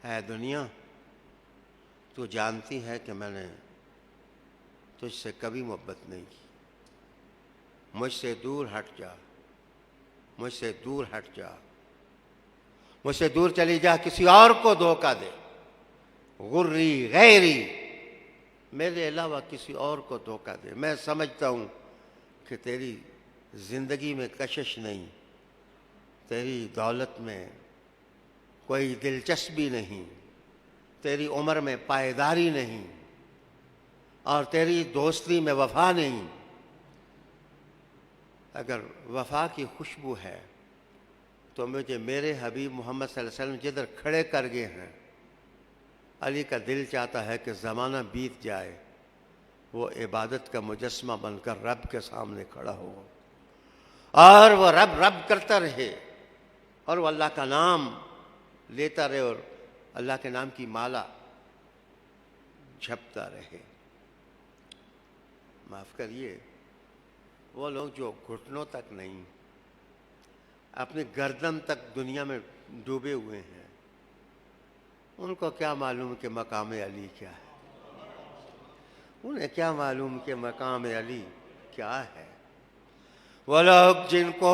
اے دنیا، تو جانتی ہے کہ میں نے تجھ سے کبھی محبت نہیں کی، مجھ سے دور ہٹ جا، مجھ سے دور ہٹ جا، مجھ سے دور چلی جا، کسی اور کو دھوکہ دے، غری غیری، میرے علاوہ کسی اور کو دھوکہ دے۔ میں سمجھتا ہوں کہ تیری زندگی میں کشش نہیں، تیری دولت میں کوئی دلچسپی نہیں، تیری عمر میں پائیداری نہیں، اور تیری دوستی میں وفا نہیں۔ اگر وفا کی خوشبو ہے تو مجھے میرے حبیب محمد صلی اللہ علیہ وسلم جدھر کھڑے کر گئے ہیں، علی کا دل چاہتا ہے کہ زمانہ بیت جائے، وہ عبادت کا مجسمہ بن کر رب کے سامنے کھڑا ہو اور وہ رب رب کرتا رہے، اور وہ اللہ کا نام لیتا رہے، اور اللہ کے نام کی مالا جھپتا رہے۔ معاف کریے، وہ لوگ جو گھٹنوں تک نہیں، اپنی گردن تک دنیا میں ڈوبے ہوئے ہیں، ان کو کیا معلوم کہ مقام علی کیا ہے؟ انہیں کیا معلوم کہ مقام علی کیا ہے؟ وہ لوگ جن کو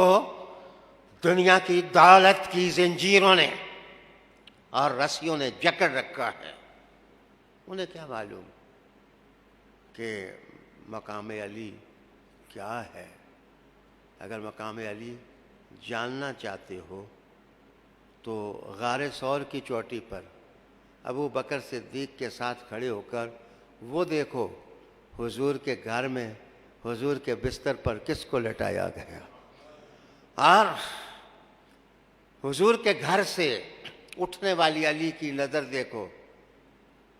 دنیا کی دولت کی زنجیروں نے اور رسیوں نے جکڑ رکھا ہے، انہیں کیا معلوم کہ مقام علی کیا ہے؟ اگر مقام علی جاننا چاہتے ہو تو غار ثور کی چوٹی پر ابو بکر صدیق کے ساتھ کھڑے ہو کر وہ دیکھو حضور کے گھر میں حضور کے بستر پر کس کو لٹایا گیا، اور حضور کے گھر سے اٹھنے والی علی کی نظر دیکھو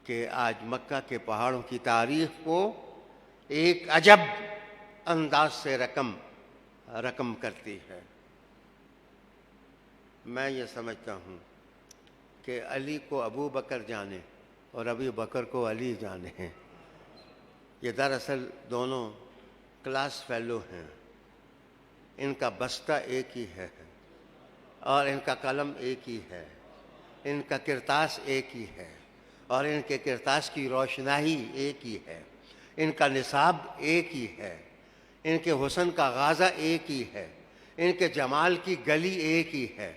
کہ آج مکہ کے پہاڑوں کی تاریخ کو ایک عجب انداز سے رقم کرتی ہے۔ میں یہ سمجھتا ہوں کہ علی کو ابو بکر جانے اور ابو بکر کو علی جانے، یہ دراصل دونوں کلاس فیلو ہیں، ان کا بستہ ایک ہی ہے اور ان کا قلم ایک ہی ہے، ان کا کرتاس ایک ہی ہے اور ان کے کرتاس کی روشنائی ایک ہی ہے۔ ان کا نصاب ایک ہی ہے، ان کے حسن کا غازہ ایک ہی ہے، ان کے جمال کی گلی ایک ہی ہے،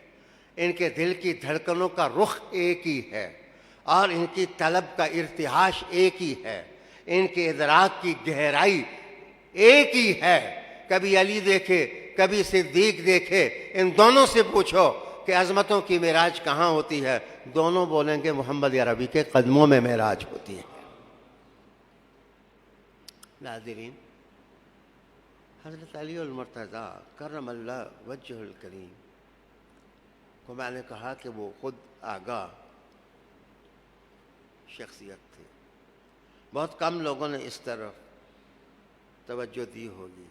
ان کے دل کی دھڑکنوں کا رخ ایک ہی ہے، اور ان کی طلب کا ارتعاش ایک ہی ہے، ان کے ادراک کی گہرائی ایک ہی ہے۔ کبھی علی دیکھے، کبھی صدیق دیکھے، ان دونوں سے پوچھو کہ عظمتوں کی معراج کہاں ہوتی ہے، دونوں بولیں گے محمد عربی کے قدموں میں معراج ہوتی ہے۔ ناظرین، حضرت علی المرتضیٰ کرم اللہ وجہ الکریم کو میں نے کہا کہ وہ خود آگاہ شخصیت تھے۔ بہت کم لوگوں نے اس طرف توجہ دی ہوگی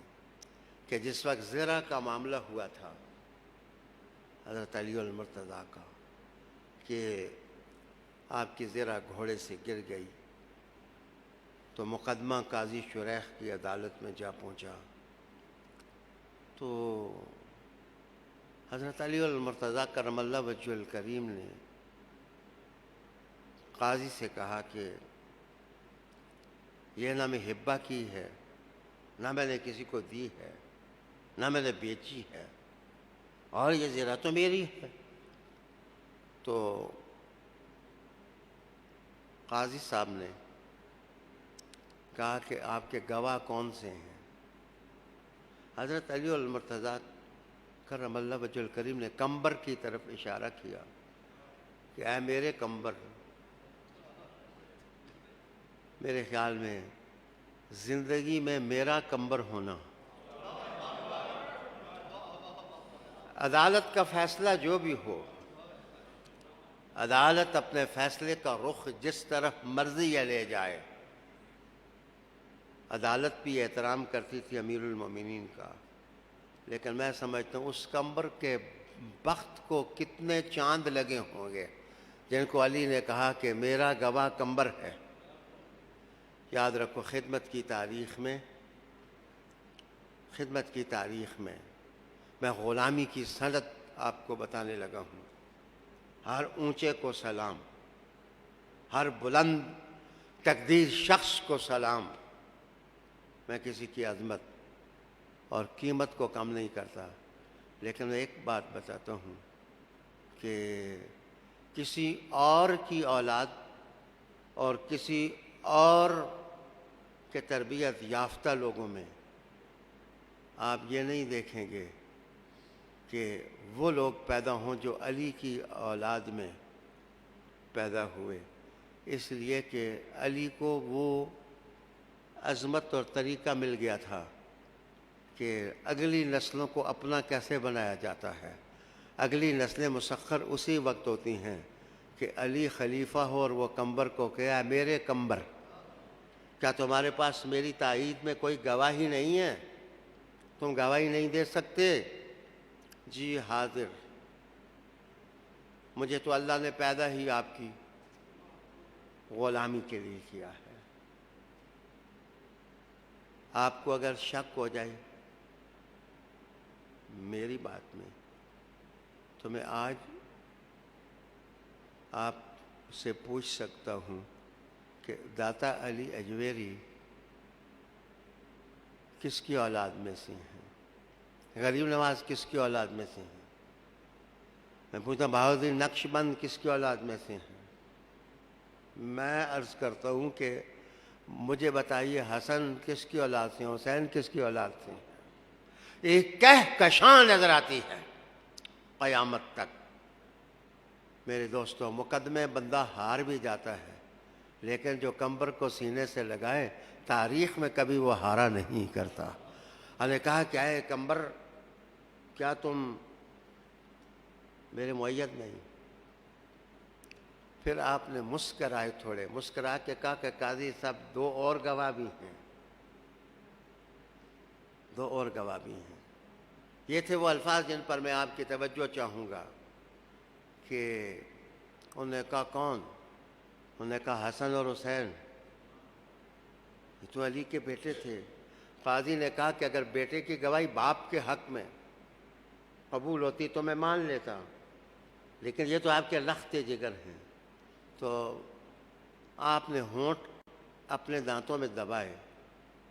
کہ جس وقت زرہ کا معاملہ ہوا تھا حضرت علی المرتضیٰ کا، کہ آپ کی زرہ گھوڑے سے گر گئی، تو مقدمہ قاضی شریح کی عدالت میں جا پہنچا، تو حضرت علی المرتضیٰ کرم اللہ وجہ الکریم نے قاضی سے کہا کہ یہ نہ میں ہبہ کی ہے، نہ میں نے کسی کو دی ہے، نہ میں نے بیچی ہے، اور یہ زرہ تو میری ہے۔ تو قاضی صاحب نے کہا کہ آپ کے گواہ کون سے ہیں؟ حضرت علی المرتضیٰ کرم اللہ وجہ الکریم نے کمبر کی طرف اشارہ کیا کہ اے میرے کمبر، میرے خیال میں زندگی میں میرا کمبر ہونا، عدالت کا فیصلہ جو بھی ہو، عدالت اپنے فیصلے کا رخ جس طرف مرضی لے جائے، عدالت بھی احترام کرتی تھی امیر المومنین کا، لیکن میں سمجھتا ہوں اس کمبر کے بخت کو کتنے چاند لگے ہوں گے جن کو علی نے کہا کہ میرا گواہ کمبر ہے۔ یاد رکھو، خدمت کی تاریخ میں میں غلامی کی سند آپ کو بتانے لگا ہوں۔ ہر اونچے کو سلام، ہر بلند تقدیر شخص کو سلام۔ میں کسی کی عظمت اور قیمت کو کم نہیں کرتا، لیکن میں ایک بات بتاتا ہوں کہ کسی اور کی اولاد اور کسی اور کے تربیت یافتہ لوگوں میں آپ یہ نہیں دیکھیں گے کہ وہ لوگ پیدا ہوں جو علی کی اولاد میں پیدا ہوئے، اس لیے کہ علی کو وہ عظمت اور طریقہ مل گیا تھا کہ اگلی نسلوں کو اپنا کیسے بنایا جاتا ہے۔ اگلی نسلیں مسخر اسی وقت ہوتی ہیں کہ علی خلیفہ ہو اور وہ کمبر کو کہا میرے کمبر، کیا تمہارے پاس میری تائید میں کوئی گواہی نہیں ہے؟ تم گواہی نہیں دے سکتے؟ جی حاضر، مجھے تو اللہ نے پیدا ہی آپ کی غلامی کے لیے کیا ہے۔ آپ کو اگر شک ہو جائے میری بات میں تو میں آج آپ سے پوچھ سکتا ہوں کہ داتا علی اجویری کس کی اولاد میں سے ہیں؟ غریب نواز کس کی اولاد میں سے ہیں؟ میں پوچھتا بہاؤالدین نقشبند کس کی اولاد میں سے ہیں؟ میں عرض کرتا ہوں کہ مجھے بتائیے حسن کس کی اولاد سے ہیں، حسین کس کی اولاد سے ہیں؟ ایک کہکشاں نظر آتی ہے قیامت تک۔ میرے دوستوں، مقدمے بندہ ہار بھی جاتا ہے، لیکن جو کمبر کو سینے سے لگائے تاریخ میں کبھی وہ ہارا نہیں کرتا۔ ہم نے کہا کیا ہے کمبر، کیا تم میرے مؤید نہیں؟ پھر آپ نے مسکرائے، تھوڑے مسکرا کے کہا کہ قاضی صاحب دو اور گواہ بھی ہیں، دو اور گواہ بھی ہیں۔ یہ تھے وہ الفاظ جن پر میں آپ کی توجہ چاہوں گا کہ انہوں نے کہا کون؟ انہوں نے کہا حسن اور حسین، یہ تو علی کے بیٹے تھے۔ قاضی نے کہا کہ اگر بیٹے کی گواہی باپ کے حق میں قبول ہوتی تو میں مان لیتا، لیکن یہ تو آپ کے لخت جگر ہیں۔ تو آپ نے ہونٹ اپنے دانتوں میں دبائے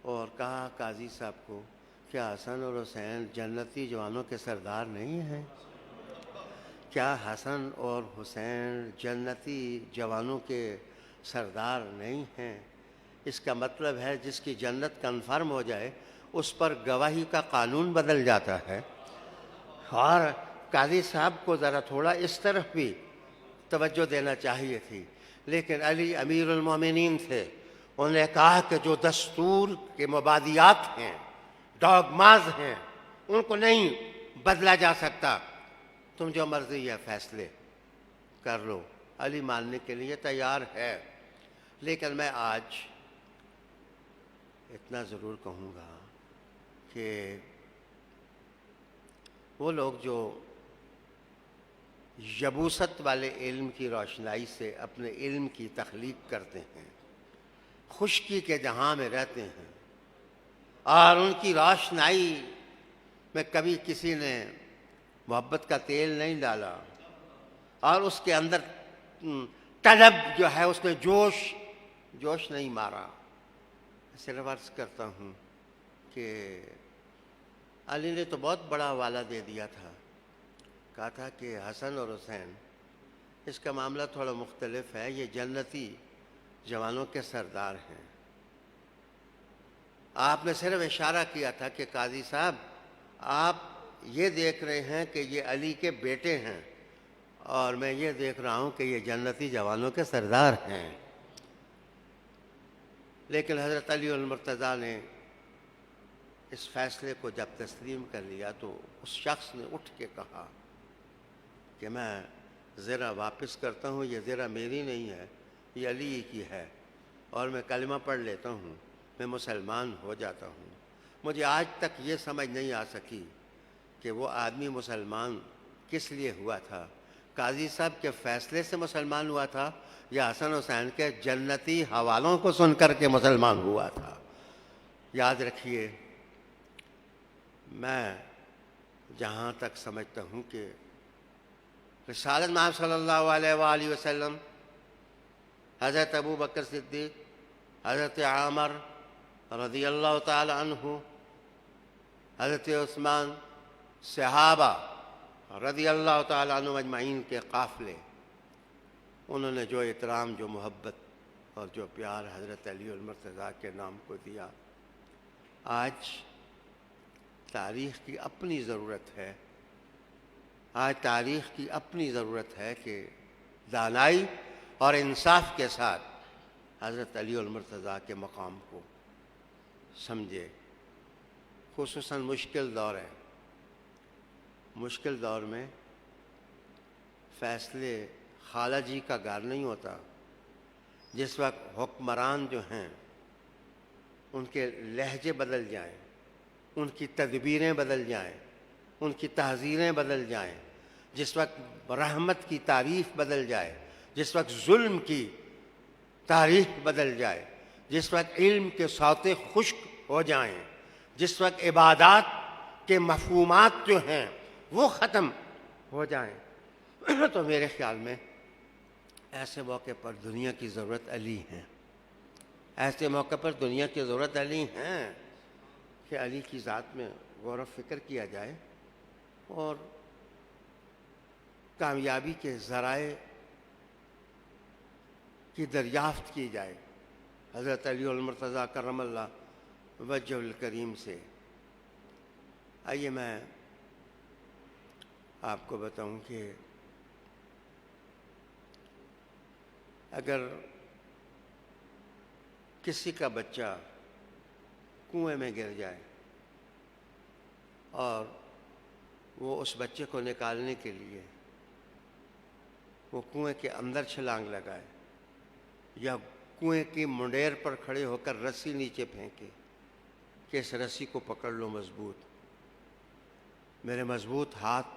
اور کہا قاضی صاحب کو کیا حسن اور حسین جنتی جوانوں کے سردار نہیں ہیں؟ کیا حسن اور حسین جنتی جوانوں کے سردار نہیں ہیں؟ اس کا مطلب ہے جس کی جنت کنفرم ہو جائے اس پر گواہی کا قانون بدل جاتا ہے۔ اور قاضی صاحب کو ذرا تھوڑا اس طرف بھی توجہ دینا چاہیے تھی، لیکن علی امیر المومنین تھے، انہوں نے کہا کہ جو دستور کے مبادیات ہیں، ڈاگماز ہیں، ان کو نہیں بدلا جا سکتا، تم جو مرضی ہے فیصلے کر لو۔ علی ماننے کے لیے تیار ہے، لیکن میں آج اتنا ضرور کہوں گا کہ وہ لوگ جو یبوست والے علم کی روشنائی سے اپنے علم کی تخلیق کرتے ہیں، خشکی کے جہاں میں رہتے ہیں، اور ان کی روشنائی میں کبھی کسی نے محبت کا تیل نہیں ڈالا، اور اس کے اندر طلب جو ہے اس نے جوش نہیں مارا۔ صرف عرض کرتا ہوں کہ علی نے تو بہت بڑا حوالہ دے دیا تھا، کہا تھا کہ حسن اور حسین اس کا معاملہ تھوڑا مختلف ہے، یہ جنتی جوانوں کے سردار ہیں۔ آپ نے صرف اشارہ کیا تھا کہ قاضی صاحب آپ یہ دیکھ رہے ہیں کہ یہ علی کے بیٹے ہیں، اور میں یہ دیکھ رہا ہوں کہ یہ جنتی جوانوں کے سردار ہیں۔ لیکن حضرت علی المرتضیٰ نے اس فیصلے کو جب تسلیم کر لیا تو اس شخص نے اٹھ کے کہا کہ میں زرہ واپس کرتا ہوں، یہ زرہ میری نہیں ہے، یہ علی کی ہے، اور میں کلمہ پڑھ لیتا ہوں، میں مسلمان ہو جاتا ہوں۔ مجھے آج تک یہ سمجھ نہیں آ سکی کہ وہ آدمی مسلمان کس لیے ہوا تھا، قاضی صاحب کے فیصلے سے مسلمان ہوا تھا یا حسن حسین کے جنتی حوالوں کو سن کر کے مسلمان ہوا تھا۔ یاد رکھیے، میں جہاں تک سمجھتا ہوں کہ رسالت محمد صلی اللہ علیہ وآلہ وسلم، حضرت ابو بکر صدیق، حضرت عامر رضی اللہ تعالی عنہ، حضرت عثمان، صحابہ رضی اللہ تعالی عنہ اجمعین کے قافلے، انہوں نے جو احترام، جو محبت اور جو پیار حضرت علی المرتضیٰ کے نام کو دیا، آج تاریخ کی اپنی ضرورت ہے، آج تاریخ کی اپنی ضرورت ہے کہ دانائی اور انصاف کے ساتھ حضرت علی المرتضیٰ کے مقام کو سمجھے۔ خصوصاً مشکل دور ہے، مشکل دور میں فیصلے خالہ جی کا گھر نہیں ہوتا۔ جس وقت حکمران جو ہیں ان کے لہجے بدل جائیں، ان کی تدبیریں بدل جائیں، ان کی تحذیریں بدل جائیں، جس وقت رحمت کی تعریف بدل جائے، جس وقت ظلم کی تعریف بدل جائے، جس وقت علم کے سوتے خشک ہو جائیں، جس وقت عبادات کے مفہومات جو ہیں وہ ختم ہو جائیں، تو میرے خیال میں ایسے موقع پر دنیا کی ضرورت علی ہیں، ایسے موقع پر دنیا کی ضرورت علی ہیں کہ علی کی ذات میں غور و فکر کیا جائے اور کامیابی کے ذرائع کی دریافت کی جائے حضرت علی المرتضیٰ کرم اللہ وجہ الکریم سے۔ آئیے میں آپ کو بتاؤں کہ اگر کسی کا بچہ کنویں میں گر جائے اور وہ اس بچے کو نکالنے کے لیے وہ کنویں کے اندر چھلانگ لگائے یا کنویں کی منڈیر پر کھڑے ہو کر رسی نیچے پھینکے کہ اس رسی کو پکڑ لو مضبوط، میرے مضبوط ہاتھ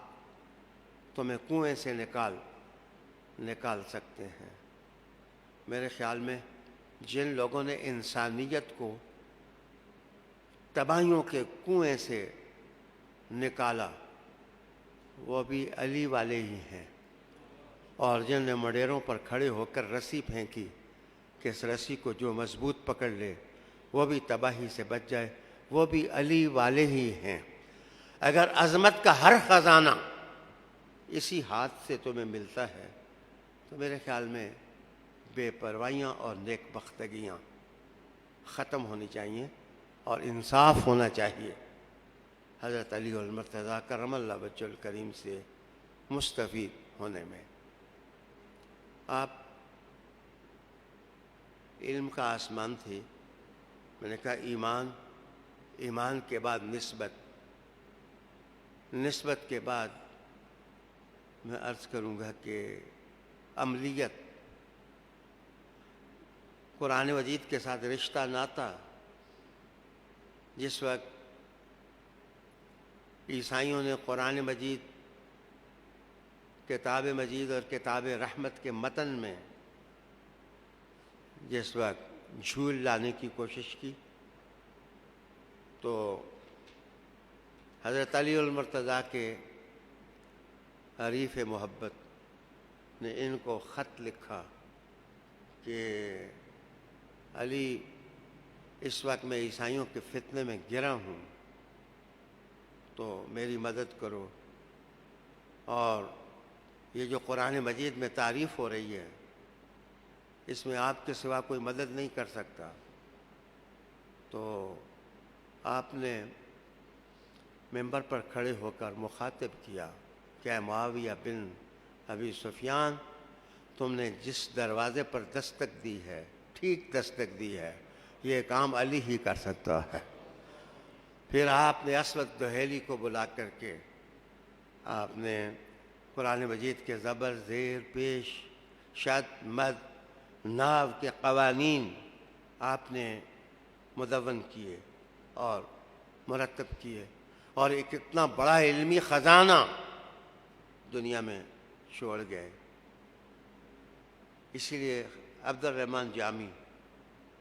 تمہیں کنویں سے نکال سکتے ہیں۔ میرے خیال میں جن لوگوں نے انسانیت کو تباہیوں کے کنویں سے نکالا وہ بھی علی والے ہی ہیں، اور جن نے مڈیروں پر کھڑے ہو کر رسی پھینکی کہ اس رسی کو جو مضبوط پکڑ لے وہ بھی تباہی سے بچ جائے، وہ بھی علی والے ہی ہیں۔ اگر عظمت کا ہر خزانہ اسی ہاتھ سے تمہیں ملتا ہے تو میرے خیال میں بے پروائیاں اور نیک بختگیاں ختم ہونی چاہیے اور انصاف ہونا چاہیے۔ حضرت علی المرتضیٰ کرم اللہ وجہ الکریم سے مستفید ہونے میں۔ آپ علم کا آسمان تھے، میں نے کہا ایمان، ایمان کے بعد نسبت، نسبت کے بعد میں عرض کروں گا کہ عملیت، قرآن مجید کے ساتھ رشتہ ناتا۔ جس وقت عیسائیوں نے قرآن مجید، کتاب مجید اور کتاب رحمت کے متن میں جس وقت جھول لانے کی کوشش کی تو حضرت علی المرتضیٰ کے حریف محبت نے ان کو خط لکھا کہ علی، اس وقت میں عیسائیوں کے فتنے میں گرا ہوں تو میری مدد کرو، اور یہ جو قرآن مجید میں تعریف ہو رہی ہے اس میں آپ کے سوا کوئی مدد نہیں کر سکتا۔ تو آپ نے ممبر پر کھڑے ہو کر مخاطب کیا کہ اے معاویہ بن ابی سفیان، تم نے جس دروازے پر دستک دی ہے، ٹھیک دستک دی ہے، یہ کام علی ہی کر سکتا ہے۔ پھر آپ نے اسود دہیلی کو بلا کر کے آپ نے قرآن مجید کے زبر، زیر، پیش، شد، مد، ناو کے قوانین آپ نے مدون کیے اور مرتب کیے، اور ایک اتنا بڑا علمی خزانہ دنیا میں چھوڑ گئے۔ اسی لیے عبد الرحمن جامی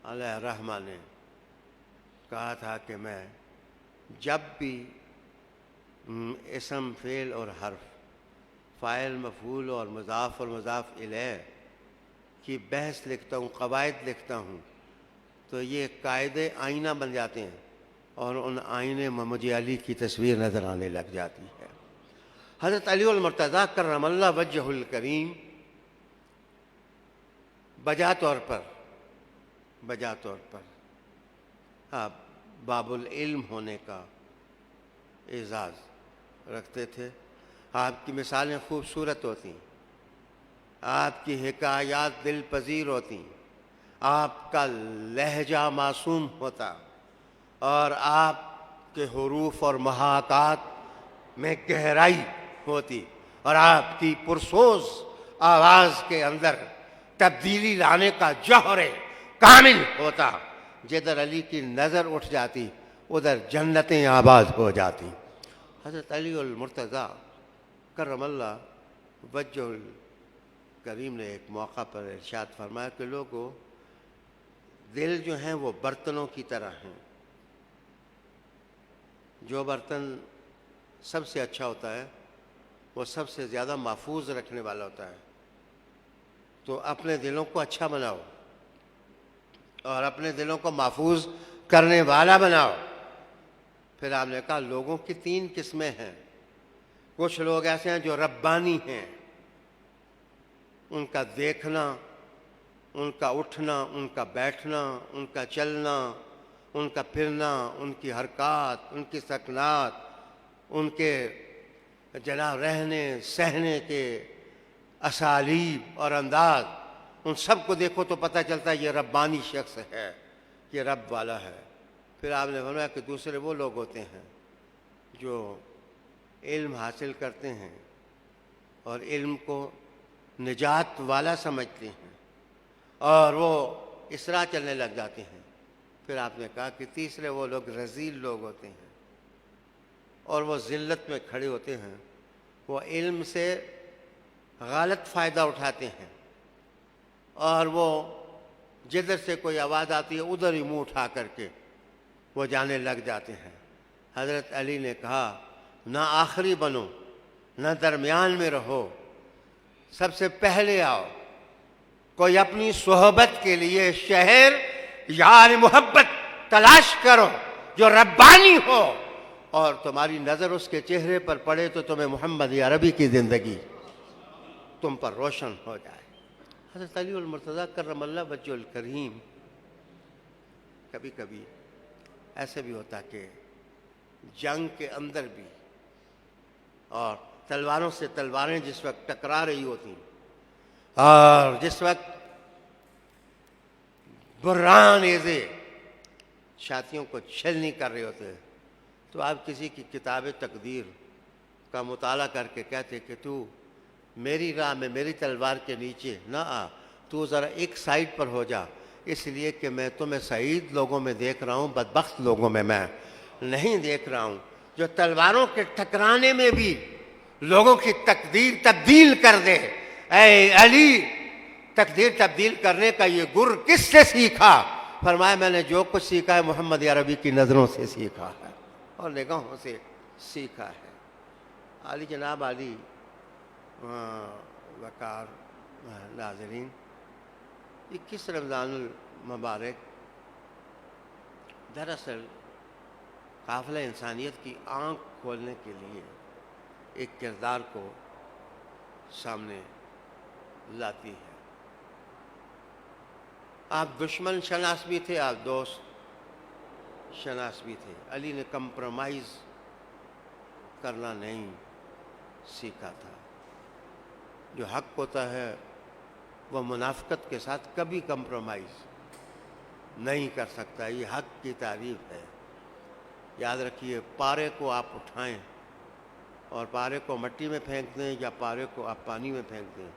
علیہ الرحمہ نے کہا تھا کہ میں جب بھی اسم، فعل اور حرف، فاعل، مفعول اور مضاف الیہ کی بحث لکھتا ہوں، قواعد لکھتا ہوں، تو یہ قاعدے آئینہ بن جاتے ہیں اور ان آئینے میں مجھے علی کی تصویر نظر آنے لگ جاتی ہے۔ حضرت علی المرتضیٰ کرم اللہ وجہ الکریم بجا طور پر آپ باب العلم ہونے کا اعزاز رکھتے تھے۔ آپ کی مثالیں خوبصورت ہوتی، آپ کی حکایات دل پذیر ہوتی، آپ کا لہجہ معصوم ہوتا، اور آپ کے حروف اور محاکات میں گہرائی ہوتی، اور آپ کی پرسوز آواز کے اندر تبدیلی لانے کا جوہر کامل ہوتا۔ جدھر علی کی نظر اٹھ جاتی ادھر جنتیں آباد ہو جاتی۔ حضرت علی المرتضیٰ کرم اللہ وجہ الکریم نے ایک موقع پر ارشاد فرمایا کہ لوگوں، دل جو ہیں وہ برتنوں کی طرح ہیں۔ جو برتن سب سے اچھا ہوتا ہے وہ سب سے زیادہ محفوظ رکھنے والا ہوتا ہے۔ تو اپنے دلوں کو اچھا بناؤ اور اپنے دلوں کو محفوظ کرنے والا بناؤ۔ پھر آپ نے کہا لوگوں کی 3 قسمیں ہیں۔ کچھ لوگ ایسے ہیں جو ربانی ہیں، ان کا دیکھنا، ان کا اٹھنا، ان کا بیٹھنا، ان کا چلنا، ان کا پھرنا، ان کی حرکات، ان کی سکنات، ان کے جناب رہنے سہنے کے اسالیب اور انداز، ان سب کو دیکھو تو پتہ چلتا ہے یہ ربانی شخص ہے، یہ رب والا ہے۔ پھر آپ نے فرمایا کہ دوسرے وہ لوگ ہوتے ہیں جو علم حاصل کرتے ہیں اور علم کو نجات والا سمجھتے ہیں اور وہ اس راہ چلنے لگ جاتے ہیں۔ پھر آپ نے کہا کہ تیسرے وہ لوگ رذیل لوگ ہوتے ہیں اور وہ ذلت میں کھڑے ہوتے ہیں، وہ علم سے غلط فائدہ اٹھاتے ہیں اور وہ جدھر سے کوئی آواز آتی ہے ادھر ہی منہ اٹھا کر کے وہ جانے لگ جاتے ہیں۔ حضرت علی نے کہا نہ آخری بنو، نہ درمیان میں رہو، سب سے پہلے آؤ۔ کوئی اپنی صحبت کے لیے شہر یار محبت تلاش کرو جو ربانی ہو اور تمہاری نظر اس کے چہرے پر پڑے تو تمہیں محمد عربی کی زندگی تم پر روشن ہو جائے۔ حضرت علی المرتضیٰ کرم اللہ وجہ الکریم کبھی کبھی ایسے بھی ہوتا کہ جنگ کے اندر بھی اور تلواروں سے تلواریں جس وقت ٹکرا رہی ہوتی اور جس وقت بران ایزے چھاتیوں کو چھلنی کر رہے ہوتے ہیں تو آپ کسی کی کتاب تقدیر کا مطالعہ کر کے کہتے کہ تو میری راہ میں میری تلوار کے نیچے نہ آ، تو ذرا ایک سائڈ پر ہو جا، اس لیے کہ میں تمہیں سعید لوگوں میں دیکھ رہا ہوں، بدبخت لوگوں میں نہیں دیکھ رہا ہوں، جو تلواروں کے ٹکرانے میں بھی لوگوں کی تقدیر تبدیل کر دے۔ اے علی، تقدیر تبدیل کرنے کا یہ گر کس سے سیکھا؟ فرمایا میں نے جو کچھ سیکھا ہے محمد عربی کی نظروں سے سیکھا ہے اور نگاہوں سے سیکھا ہے۔ علی جناب علی وقار ناظرین، 21 رمضان المبارک دراصل قافلہ انسانیت کی آنکھ کھولنے کے لیے ایک کردار کو سامنے لاتی ہے۔ آپ دشمن شناس بھی تھے، آپ دوست شناس بھی تھے۔ علی نے کمپرومائز کرنا نہیں سیکھا تھا۔ جو حق ہوتا ہے وہ منافقت کے ساتھ کبھی کمپرومائز نہیں کر سکتا، یہ حق کی تعریف ہے۔ یاد رکھیے، پارے کو آپ اٹھائیں اور پارے کو مٹی میں پھینک دیں یا پارے کو آپ پانی میں پھینک دیں،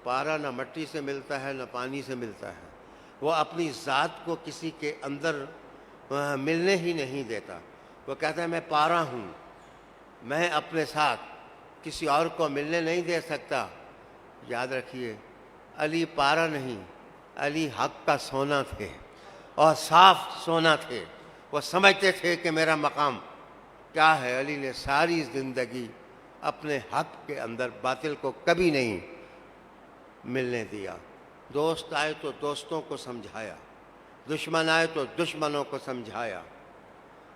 پارا نہ مٹی سے ملتا ہے نہ پانی سے ملتا ہے، وہ اپنی ذات کو کسی کے اندر ملنے ہی نہیں دیتا۔ وہ کہتا ہے میں پارا ہوں، میں اپنے ساتھ کسی اور کو ملنے نہیں دے سکتا۔ یاد رکھیے، علی پارا نہیں، علی حق کا سونا تھے اور صاف سونا تھے۔ وہ سمجھتے تھے کہ میرا مقام کیا ہے۔ علی نے ساری زندگی اپنے حق کے اندر باطل کو کبھی نہیں ملنے دیا۔ دوست آئے تو دوستوں کو سمجھایا، دشمن آئے تو دشمنوں کو سمجھایا۔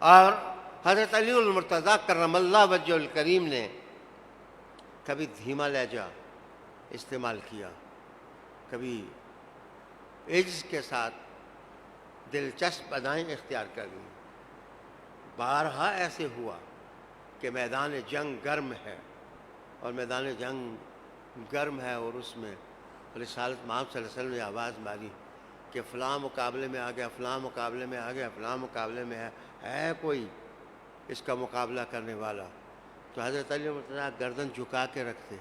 اور حضرت علی المرتضیٰ کرم اللہ وجہ الکریم نے کبھی دھیما لہجہ استعمال کیا، کبھی عجز کے ساتھ دلچسپ ادائیں اختیار کر لیں۔ بارہا ایسے ہوا کہ میدان جنگ گرم ہے اور میدان جنگ گرم ہے اور اس میں رسالت محمد صلی اللہ علیہ وسلم نے آواز ماری کہ فلاں مقابلے میں آ گیا، فلاں مقابلے میں آ گیا، فلاں مقابلے میں ہے کوئی اس کا مقابلہ کرنے والا؟ تو حضرت علی مرتضیٰ گردن جھکا کے رکھتے۔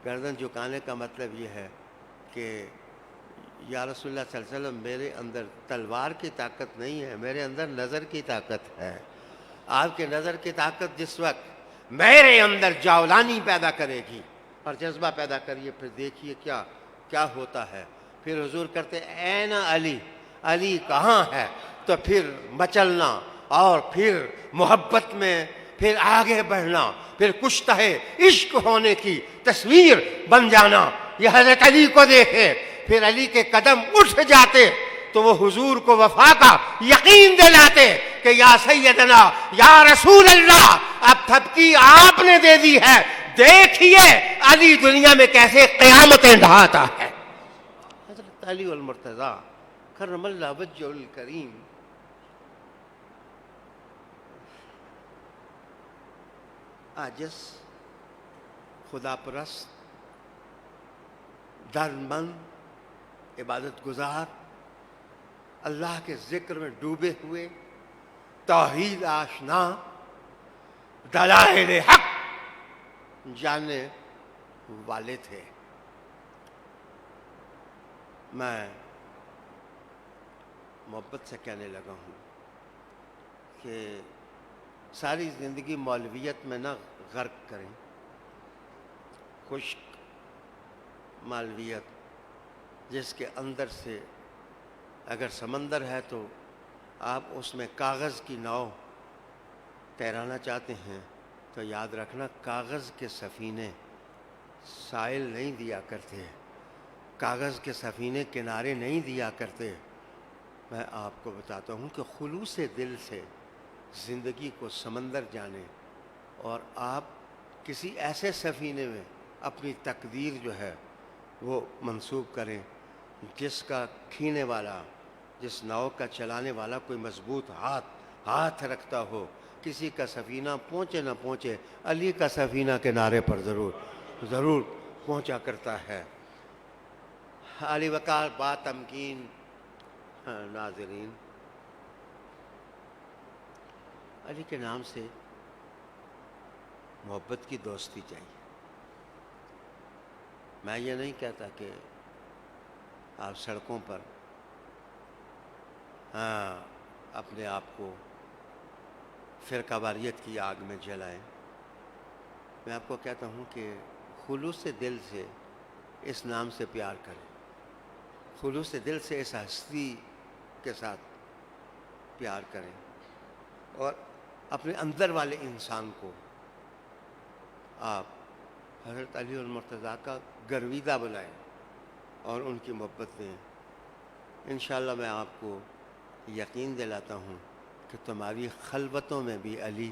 گردن جھکانے کا مطلب یہ ہے کہ یا رسول اللہ صلی اللہ علیہ وسلم، میرے اندر تلوار کی طاقت نہیں ہے، میرے اندر نظر کی طاقت ہے۔ آپ کے نظر کی طاقت جس وقت میرے اندر جاولانی پیدا کرے گی اور جذبہ پیدا کریے، پھر دیکھیے کیا ہوتا ہے۔ پھر حضور کرتے اے علی، علی کہاں ہے؟ تو پھر مچلنا اور پھر محبت میں پھر آگے بڑھنا، پھر کشتہ عشق ہونے کی تصویر بن جانا۔ یہ حضرت علی کو دیکھے، پھر علی کے قدم اٹھ جاتے تو وہ حضور کو وفا کا یقین دلاتے کہ یا سیدنا، یا رسول اللہ، اب تھپکی آپ نے دے دی ہے، دیکھیے علی دنیا میں کیسے قیامتیں ڈھاتا ہے۔ حضرت علی المرتضیٰ کرم اللہ وجہ الکریم عاجز، خدا پرست، دردمند، عبادت گزار، اللہ کے ذکر میں ڈوبے ہوئے، توحید آشنا، دلائل حق جاننے والے تھے۔ میں محبت سے کہنے لگا ہوں کہ ساری زندگی مولویت میں نہ غرق کریں، خشک مولویت جس کے اندر سے اگر سمندر ہے تو آپ اس میں کاغذ کی ناؤ تیرانا چاہتے ہیں تو یاد رکھنا کاغذ کے سفینے ساحل نہیں دیا کرتے، کاغذ کے سفینے کنارے نہیں دیا کرتے، میں آپ کو بتاتا ہوں کہ خلوص دل سے زندگی کو سمندر جانیں اور آپ کسی ایسے سفینے میں اپنی تقدیر جو ہے وہ منسوب کریں جس کا کھینے والا، جس ناؤ کا چلانے والا کوئی مضبوط ہاتھ رکھتا ہو. کسی کا سفینہ پہنچے نہ پہنچے، علی کا سفینہ کنارے پر ضرور پہنچا کرتا ہے. علی وقار با تمکین ناظرین، علی کے نام سے محبت کی دوستی چاہیے. میں یہ نہیں کہتا کہ آپ سڑکوں پر اپنے آپ کو فرقہ واریت کی آگ میں جلائیں. میں آپ کو کہتا ہوں کہ خلوص دل سے اس نام سے پیار کریں، خلوص دل سے اس ہستی کے ساتھ پیار کریں اور اپنے اندر والے انسان کو آپ حضرت علی المرتضیٰ کا گرویدہ بنائیں اور ان کی محبت دیں. انشاءاللہ میں آپ کو یقین دلاتا ہوں کہ تمہاری خلوتوں میں بھی علی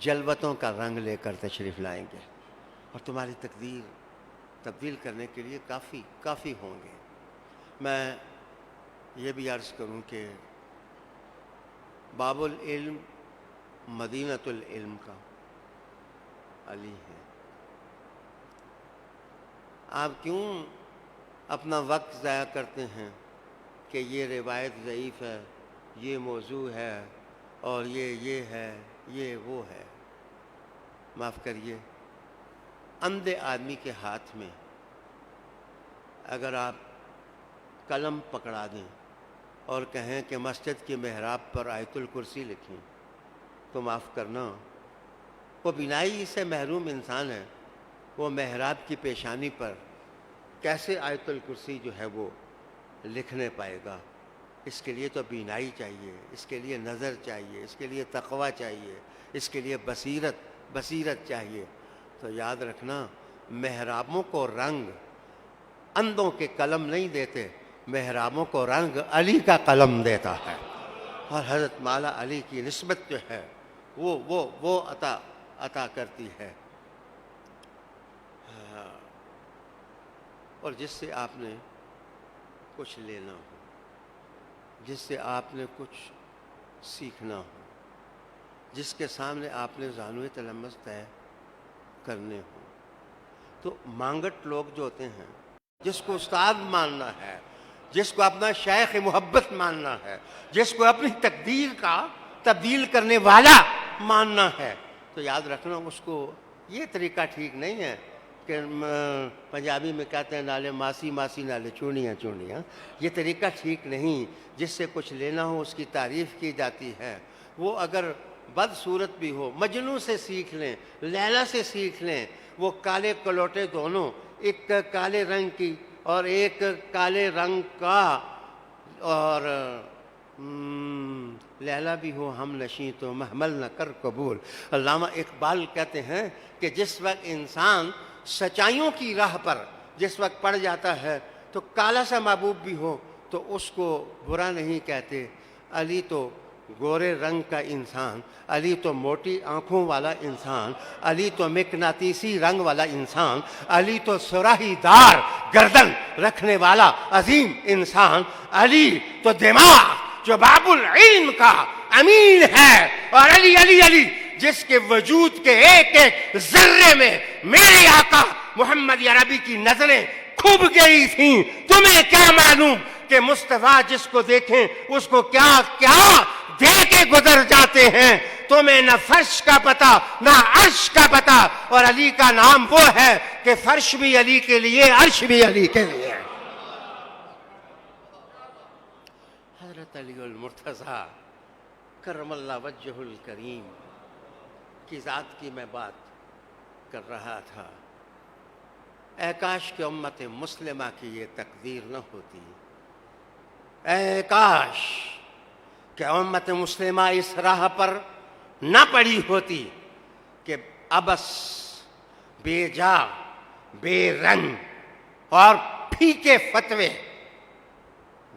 جلوتوں کا رنگ لے کر تشریف لائیں گے اور تمہاری تقدیر تبدیل کرنے کے لیے کافی ہوں گے. میں یہ بھی عرض کروں کہ باب العلم مدینۃ العلم کا علی ہے. آپ کیوں اپنا وقت ضائع کرتے ہیں کہ یہ روایت ضعیف ہے، یہ موضوع ہے اور یہ ہے، یہ وہ ہے. معاف کریے، اندھے آدمی کے ہاتھ میں اگر آپ قلم پکڑا دیں اور کہیں کہ مسجد کے محراب پر آیت الکرسی لکھیں تو معاف کرنا، وہ بینائی سے محروم انسان ہے. وہ محراب کی پیشانی پر کیسے آیت الکرسی جو ہے وہ لکھنے پائے گا؟ اس کے لیے تو بینائی چاہیے، اس کے لیے نظر چاہیے، اس کے لیے تقوی چاہیے، اس کے لیے بصیرت چاہیے. تو یاد رکھنا، محرابوں کو رنگ اندھوں کے قلم نہیں دیتے، محرابوں کو رنگ علی کا قلم دیتا ہے. اور حضرت مولا علی کی نسبت جو ہے وہ عطا کرتی ہے. اور جس سے آپ نے کچھ لینا ہو، جس سے آپ نے کچھ سیکھنا ہو، جس کے سامنے آپ نے زانوِ تلمس طے کرنے ہو، تو مانگٹ لوگ جو ہوتے ہیں، جس کو استاد ماننا ہے، جس کو اپنا شیخ محبت ماننا ہے، جس کو اپنی تقدیر کا تبدیل کرنے والا ماننا ہے، تو یاد رکھنا اس کو یہ طریقہ ٹھیک نہیں ہے کہ پنجابی میں کہتے ہیں نالے ماسی ماسی نالے چونیاں چونیاں. یہ طریقہ ٹھیک نہیں. جس سے کچھ لینا ہو اس کی تعریف کی جاتی ہے. وہ اگر بدصورت بھی ہو، مجنوں سے سیکھ لیں، لیلا سے سیکھ لیں. وہ کالے کلوٹے دونوں، ایک کالے رنگ کی اور ایک کالے رنگ کا، اور لیلا بھی ہو ہم نشیں تو محمل نہ کر قبول. علامہ اقبال کہتے ہیں کہ جس وقت انسان سچائیوں کی راہ پر جس وقت پڑ جاتا ہے تو کالا سا محبوب بھی ہو تو اس کو برا نہیں کہتے. علی تو گورے رنگ کا انسان، علی تو موٹی آنکھوں والا انسان، علی تو مقناطیسی رنگ والا انسان، علی تو سراہی دار گردن رکھنے والا عظیم انسان، علی تو دماغ جو باب العلم کا امین ہے. اور علی علی علی جس کے وجود کے ایک ایک ذرے میں میرے آقا محمد عربی کی نظریں کھب گئی تھیں. تمہیں کیا معلوم کہ مصطفیٰ جس کو دیکھیں اس کو کیا کیا دے کے گزر جاتے ہیں. تمہیں نہ فرش کا پتہ نہ عرش کا پتہ. اور علی کا نام وہ ہے کہ فرش بھی علی کے لیے، عرش بھی علی کے لیے. حضرت علی المرتضیٰ کرم اللہ وجہہ الکریم کی ذات کی میں بات کر رہا تھا. اے کاش کہ امت مسلمہ کی یہ تقدیر نہ ہوتی. اے کاش کہ امت مسلمہ اس راہ پر نہ پڑی ہوتی کہ ابس، بے جا، بے رنگ اور پھیکے فتوے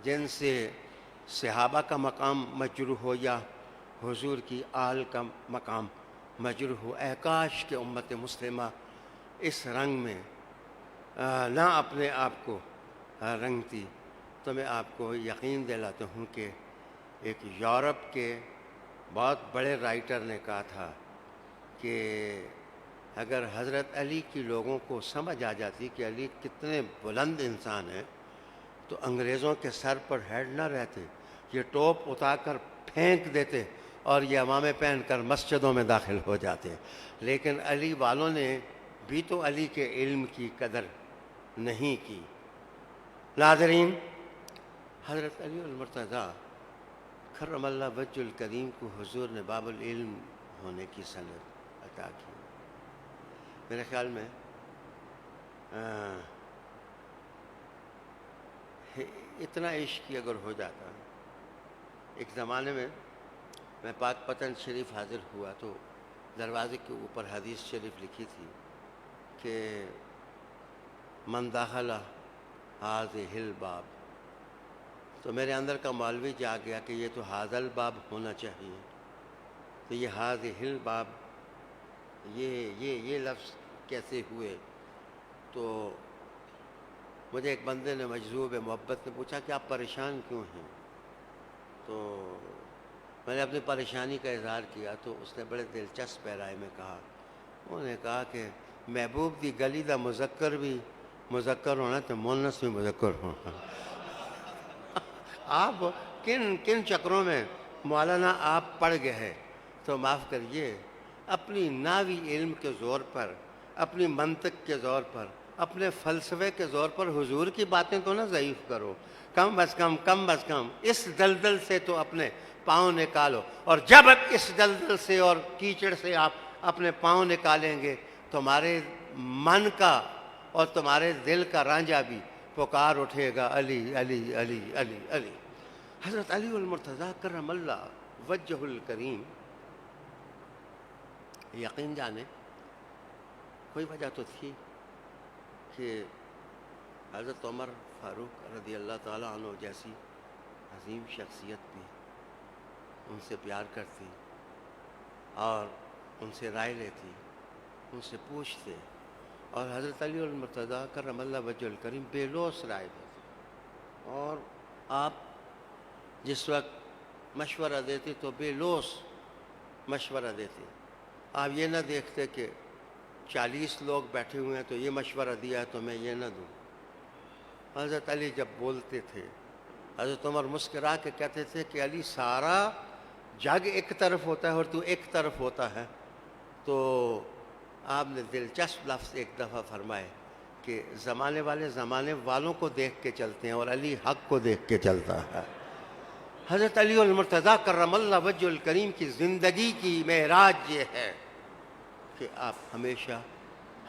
جن سے صحابہ کا مقام مجروح ہو یا حضور کی آل کا مقام مجروح ہو، اے کاش کہ امت مسلمہ اس رنگ میں نہ اپنے آپ کو رنگتی۔ تو میں آپ کو یقین دلاتا ہوں کہ ایک یورپ کے بہت بڑے رائٹر نے کہا تھا کہ اگر حضرت علی کی لوگوں کو سمجھ آ جاتی کہ علی کتنے بلند انسان ہیں تو انگریزوں کے سر پر ہیڈ نہ رہتے، یہ ٹوپ اٹھا کر پھینک دیتے اور یہ عمامے پہن کر مسجدوں میں داخل ہو جاتے۔ لیکن علی والوں نے بھی تو علی کے علم کی قدر نہیں کی۔ ناظرین، حضرت علی المرتضیٰ کرم اللہ وجہ الکریم کو حضور نے باب العلم ہونے کی سند عطا کی۔ میرے خیال میں اتنا عشق اگر ہو جاتا، ایک زمانے میں پاک پتن شریف حاضر ہوا تو دروازے کے اوپر حدیث شریف لکھی تھی کہ من دخل هذه الباب، تو میرے اندر کا مولوی جا گیا کہ یہ تو هذا الباب ہونا چاہیے، تو یہ هذه الباب یہ لفظ کیسے ہوئے؟ تو مجھے ایک بندے نے مجذوب محبت نے پوچھا کہ آپ پریشان کیوں ہیں؟ تو میں نے اپنی پریشانی کا اظہار کیا تو اس نے بڑے دلچسپ پیرائے میں کہا، انہوں نے کہا کہ محبوب دی گلی دا مذکر بھی مذکر ہونا تو مونس بھی مذکر ہونا۔ آپ کن چکروں میں مولانا آپ پڑ گئے ہیں؟ تو معاف کریے، اپنی ناوی علم کے زور پر، اپنی منطق کے زور پر، اپنے فلسفے کے زور پر حضور کی باتیں تو نہ ضعیف کرو، کم از کم اس دلدل سے تو اپنے پاؤں نکالو، اور جب اس دلدل سے اور کیچڑ سے آپ اپنے پاؤں نکالیں گے تمہارے من کا اور تمہارے دل کا رانجھا بھی پکار اٹھے گا، علی علی علی علی علی۔ حضرت علی المرتضیٰ کرم اللہ وجہ الکریم، یقین جانے کوئی وجہ تو تھی کہ حضرت عمر فاروق رضی اللہ تعالیٰ عنہ جیسی عظیم شخصیت بھی ان سے پیار کرتی اور ان سے رائے لیتی، ان سے پوچھتے، اور حضرت علی المرتضیٰ کرم اللہ وجہ الکریم بے لوث رائے دیتے، اور آپ جس وقت مشورہ دیتے تو بے لوث مشورہ دیتے۔ آپ یہ نہ دیکھتے کہ 40 لوگ بیٹھے ہوئے ہیں تو یہ مشورہ دیا ہے تو میں یہ نہ دوں۔ حضرت علی جب بولتے تھے، حضرت عمر مسکرا کے کہتے تھے کہ علی سارا جگ ایک طرف ہوتا ہے اور تو ایک طرف ہوتا ہے۔ تو آپ نے دلچسپ لفظ ایک دفعہ فرمائے کہ زمانے والے زمانے والوں کو دیکھ کے چلتے ہیں اور علی حق کو دیکھ کے چلتا ہے۔ حضرت علی المرتضیٰ کرم اللہ وجہ الکریم کی زندگی کی معراج یہ ہے کہ آپ ہمیشہ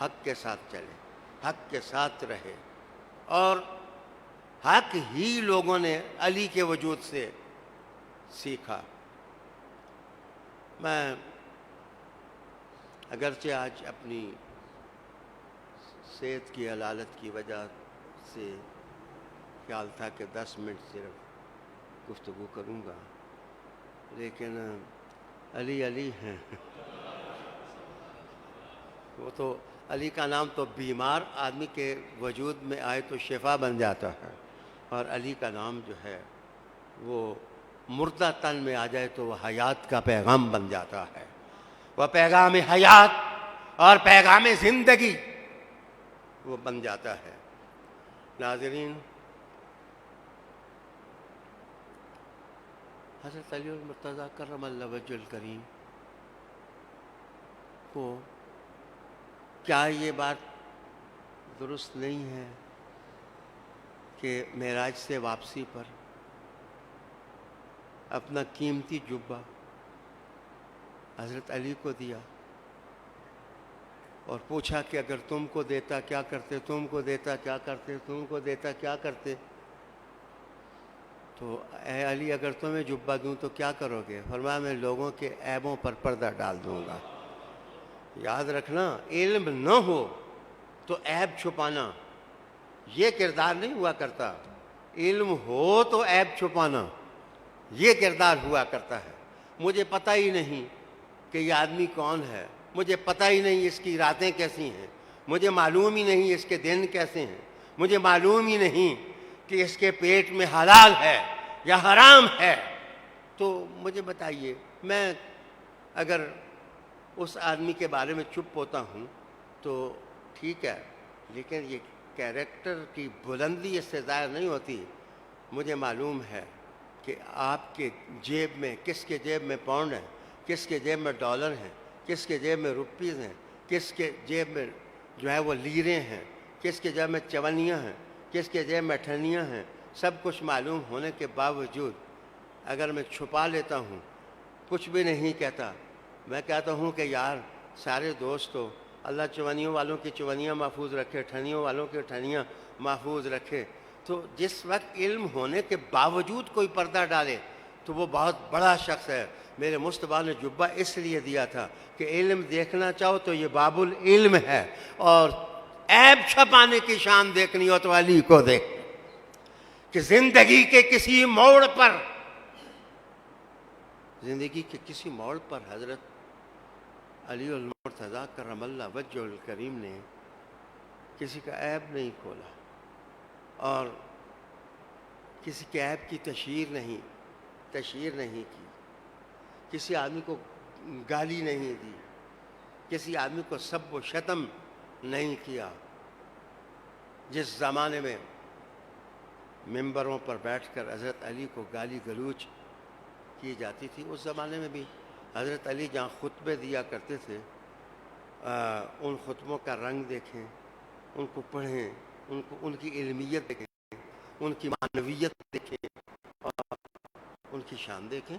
حق کے ساتھ چلیں، حق کے ساتھ رہے، اور حق ہی لوگوں نے علی کے وجود سے سیکھا۔ میں اگرچہ آج اپنی صحت کی حلالت کی وجہ سے خیال تھا کہ 10 منٹ صرف گفتگو کروں گا، لیکن علی علی ہیں، وہ تو علی کا نام تو بیمار آدمی کے وجود میں آئے تو شفا بن جاتا ہے، اور علی کا نام جو ہے وہ مردہ تن میں آ جائے تو وہ حیات کا پیغام بن جاتا ہے، وہ پیغام حیات اور پیغام زندگی وہ بن جاتا ہے۔ ناظرین، حضرت علی المرتضیٰ کرم اللہ وجہ الکریم کو کیا یہ بات درست نہیں ہے کہ معراج سے واپسی پر اپنا قیمتی جبہ حضرت علی کو دیا اور پوچھا کہ اگر تم کو دیتا کیا کرتے، تم کو دیتا کیا کرتے، تم کو دیتا کیا کرتے؟ تو اے علی اگر تمہیں جبہ دوں تو کیا کرو گے؟ فرمایا میں لوگوں کے عیبوں پر پردہ ڈال دوں گا۔ یاد رکھنا، علم نہ ہو تو عیب چھپانا یہ کردار نہیں ہوا کرتا، علم ہو تو عیب چھپانا یہ کردار ہوا کرتا ہے. مجھے پتہ ہی نہیں کہ یہ آدمی کون ہے، مجھے پتہ ہی نہیں اس کی راتیں کیسی ہیں، مجھے معلوم ہی نہیں اس کے دن کیسے ہیں، مجھے معلوم ہی نہیں کہ اس کے پیٹ میں حلال ہے یا حرام ہے. تو مجھے بتائیے، میں اگر اس آدمی کے بارے میں چپ ہوتا ہوں تو ٹھیک ہے، لیکن یہ کیریکٹر کی بلندی اس سے ظاہر نہیں ہوتی. مجھے معلوم ہے کہ آپ کے جیب میں، کس کے جیب میں پاؤنڈ ہے، کس کے جیب میں ڈالر ہیں، کس کے جیب میں روپیز ہیں، کس کے جیب میں جو ہے وہ لیریں ہیں، کس کے جیب میں چونیاں ہیں، کس کے جیب میں اٹھنیاں ہیں. سب کچھ معلوم ہونے کے باوجود اگر میں چھپا لیتا ہوں، کچھ بھی نہیں کہتا، میں کہتا ہوں کہ یار سارے دوستو، اللہ چونیوں والوں کی چونیاں محفوظ رکھے، ٹھنیوں والوں کی ٹھنیاں محفوظ رکھے. تو جس وقت علم ہونے کے باوجود کوئی پردہ ڈالے تو وہ بہت بڑا شخص ہے. میرے مصطفیٰ نے جبہ اس لیے دیا تھا کہ علم دیکھنا چاہو تو یہ باب العلم ہے، اور عیب چھپانے کی شان دیکھنی ہو تو علی کو دیکھ. کہ زندگی کے کسی موڑ پر حضرت علی المرتضیٰ کرم اللہ وجہ الکریم نے کسی کا عیب نہیں کھولا، اور کسی کے عیب کی تشہیر نہیں کی، کسی آدمی کو گالی نہیں دی، کسی آدمی کو سب و شتم نہیں کیا. جس زمانے میں ممبروں پر بیٹھ کر حضرت علی کو گالی گلوچ کی جاتی تھی، اس زمانے میں بھی حضرت علی جہاں خطبے دیا کرتے تھے، ان خطبوں کا رنگ دیکھیں، ان کو پڑھیں، ان کی علمیت دیکھیں، ان کی معنویت دیکھیں، اور ان کی شان دیکھیں،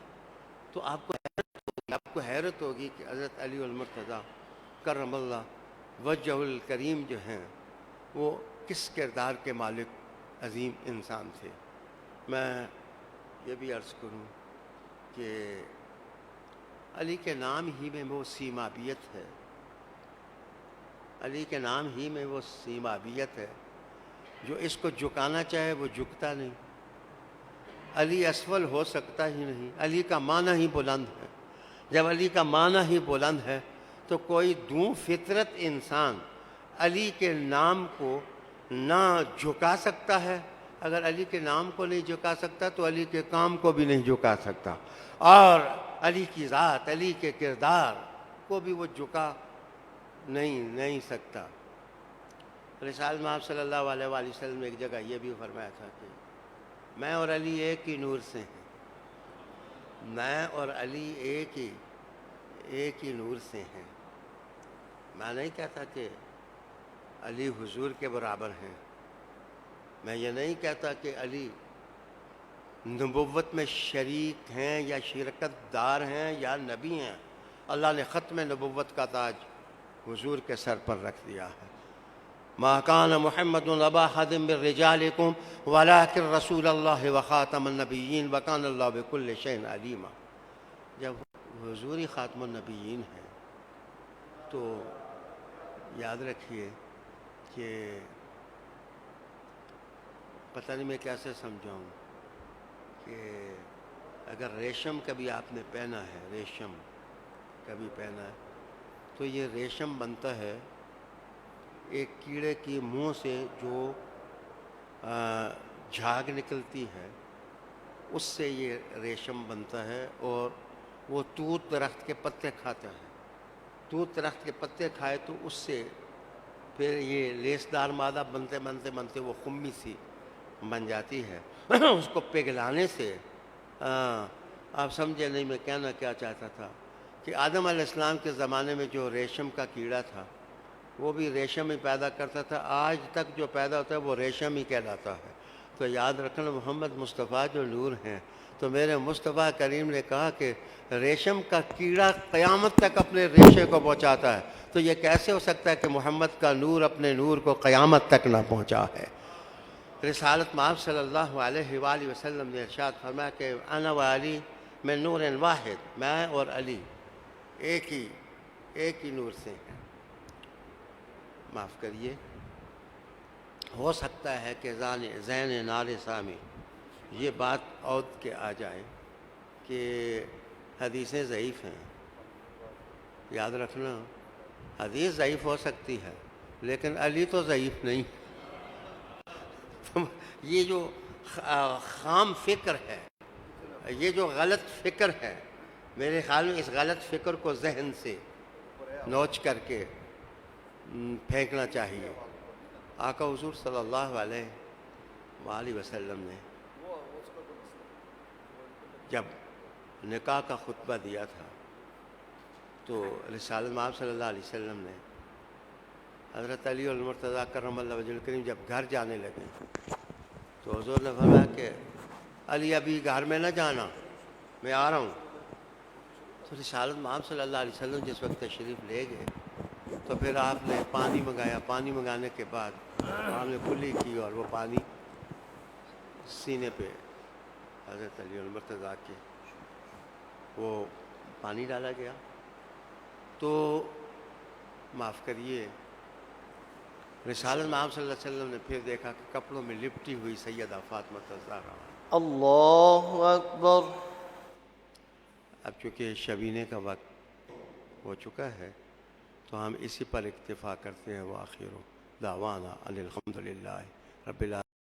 تو آپ کو حیرت ہوگی کہ حضرت علی المرتضیٰ کرم اللہ وجہ الکریم جو ہیں وہ کس کردار کے مالک عظیم انسان تھے. میں یہ بھی عرض کروں کہ علی کے نام ہی میں وہ سیمابیت ہے، علی کے نام ہی میں وہ سیمابیت ہے. جو اس کو جھکانا چاہے وہ جھکتا نہیں. علی اسفل ہو سکتا ہی نہیں، علی کا معنی ہی بلند ہے. جب علی کا معنی ہی بلند ہے تو کوئی دوں فطرت انسان علی کے نام کو نہ جھکا سکتا ہے. اگر علی کے نام کو نہیں جھکا سکتا تو علی کے کام کو بھی نہیں جھکا سکتا، اور علی کی ذات، علی کے کردار کو بھی وہ جھکا نہیں سکتا. رسالت میں آپ صلی اللہ علیہ وآلہ وسلم نے ایک جگہ یہ بھی فرمایا تھا کہ میں اور علی ایک ہی نور سے ہیں، میں اور علی ایک ہی نور سے ہیں. میں نہیں کہتا کہ علی حضور کے برابر ہیں، میں یہ نہیں کہتا کہ علی نبوت میں شریک ہیں یا شرکت دار ہیں یا نبی ہیں. اللہ نے ختم نبوت کا تاج حضور کے سر پر رکھ دیا ہے. ما کان محمد ابا احد من رجالکم ولکن رسول اللہ وخاتم النبیین وکان اللہ بکل شیء علیما. جب حضور ہی خاتم النبیین ہیں تو یاد رکھیے کہ پتہ نہیں میں کیسے سمجھاؤں کہ اگر ریشم کبھی آپ نے پہنا ہے، ریشم کبھی پہنا ہے تو یہ ریشم بنتا ہے ایک کیڑے کی منہ سے جو جھاگ نکلتی ہے، اس سے یہ ریشم بنتا ہے، اور وہ توت درخت کے پتے کھاتا ہے. توت درخت کے پتے کھائے تو اس سے پھر یہ لیسدار مادہ بنتے وہ خمی سی بن جاتی ہے. اس کو پگھلانے سے آپ سمجھے نہیں میں کہنا کیا چاہتا تھا کہ آدم علیہ السلام کے زمانے میں جو ریشم کا کیڑا تھا وہ بھی ریشم ہی پیدا کرتا تھا. آج تک جو پیدا ہوتا ہے وہ ریشم ہی کہلاتا ہے. تو یاد رکھنا محمد مصطفیٰ جو نور ہیں، تو میرے مصطفیٰ کریم نے کہا کہ ریشم کا کیڑا قیامت تک اپنے ریشے کو پہنچاتا ہے، تو یہ کیسے ہو سکتا ہے کہ محمد کا نور اپنے نور کو قیامت تک نہ پہنچا ہے. رسالت میں آپ صلی اللہ علیہ وآلہ وسلم نے ارشاد فرمایا کہ انا و علی من نور واحد، میں اور علی ایک ہی نور سے ہیں. معاف کریے، ہو سکتا ہے کہ زین نار سامی یہ بات عود کے آ جائے، کہ حدیثیں ضعیف ہیں. یاد رکھنا، حدیث ضعیف ہو سکتی ہے لیکن علی تو ضعیف نہیں. یہ جو خام فکر ہے، یہ جو غلط فکر ہے، میرے خیال میں اس غلط فکر کو ذہن سے نوچ کر کے پھینکنا چاہیے. آقا حضور صلی اللہ علیہ وآلہ وسلم نے جب نکاح کا خطبہ دیا تھا تو رسالت مآب صلی اللہ علیہ وسلم نے حضرت علی المرتضیٰ کرم اللہ وجہ الکریم جب گھر جانے لگے تو حضور نے فرمایا کہ علی ابھی گھر میں نہ جانا، میں آ رہا ہوں. تو رسالت مآب صلی اللہ علیہ وسلم جس وقت تشریف لے گئے تو پھر آپ نے پانی منگایا. پانی منگانے کے بعد آپ نے کلی کی اور وہ پانی سینے پہ حضرت علی المرتضیٰ کے وہ پانی ڈالا گیا. تو معاف کریے، رسالت مآب صلی اللہ علیہ وسلم نے پھر دیکھا کہ کپڑوں میں لپٹی ہوئی سیدہ فاطمہ الزہرا. اللہ اکبر. اب چونکہ شبینے کا وقت ہو چکا ہے تو ہم اسی پر اکتفا کرتے ہیں. وآخر دعوانا ان الحمد للہ رب العالمین.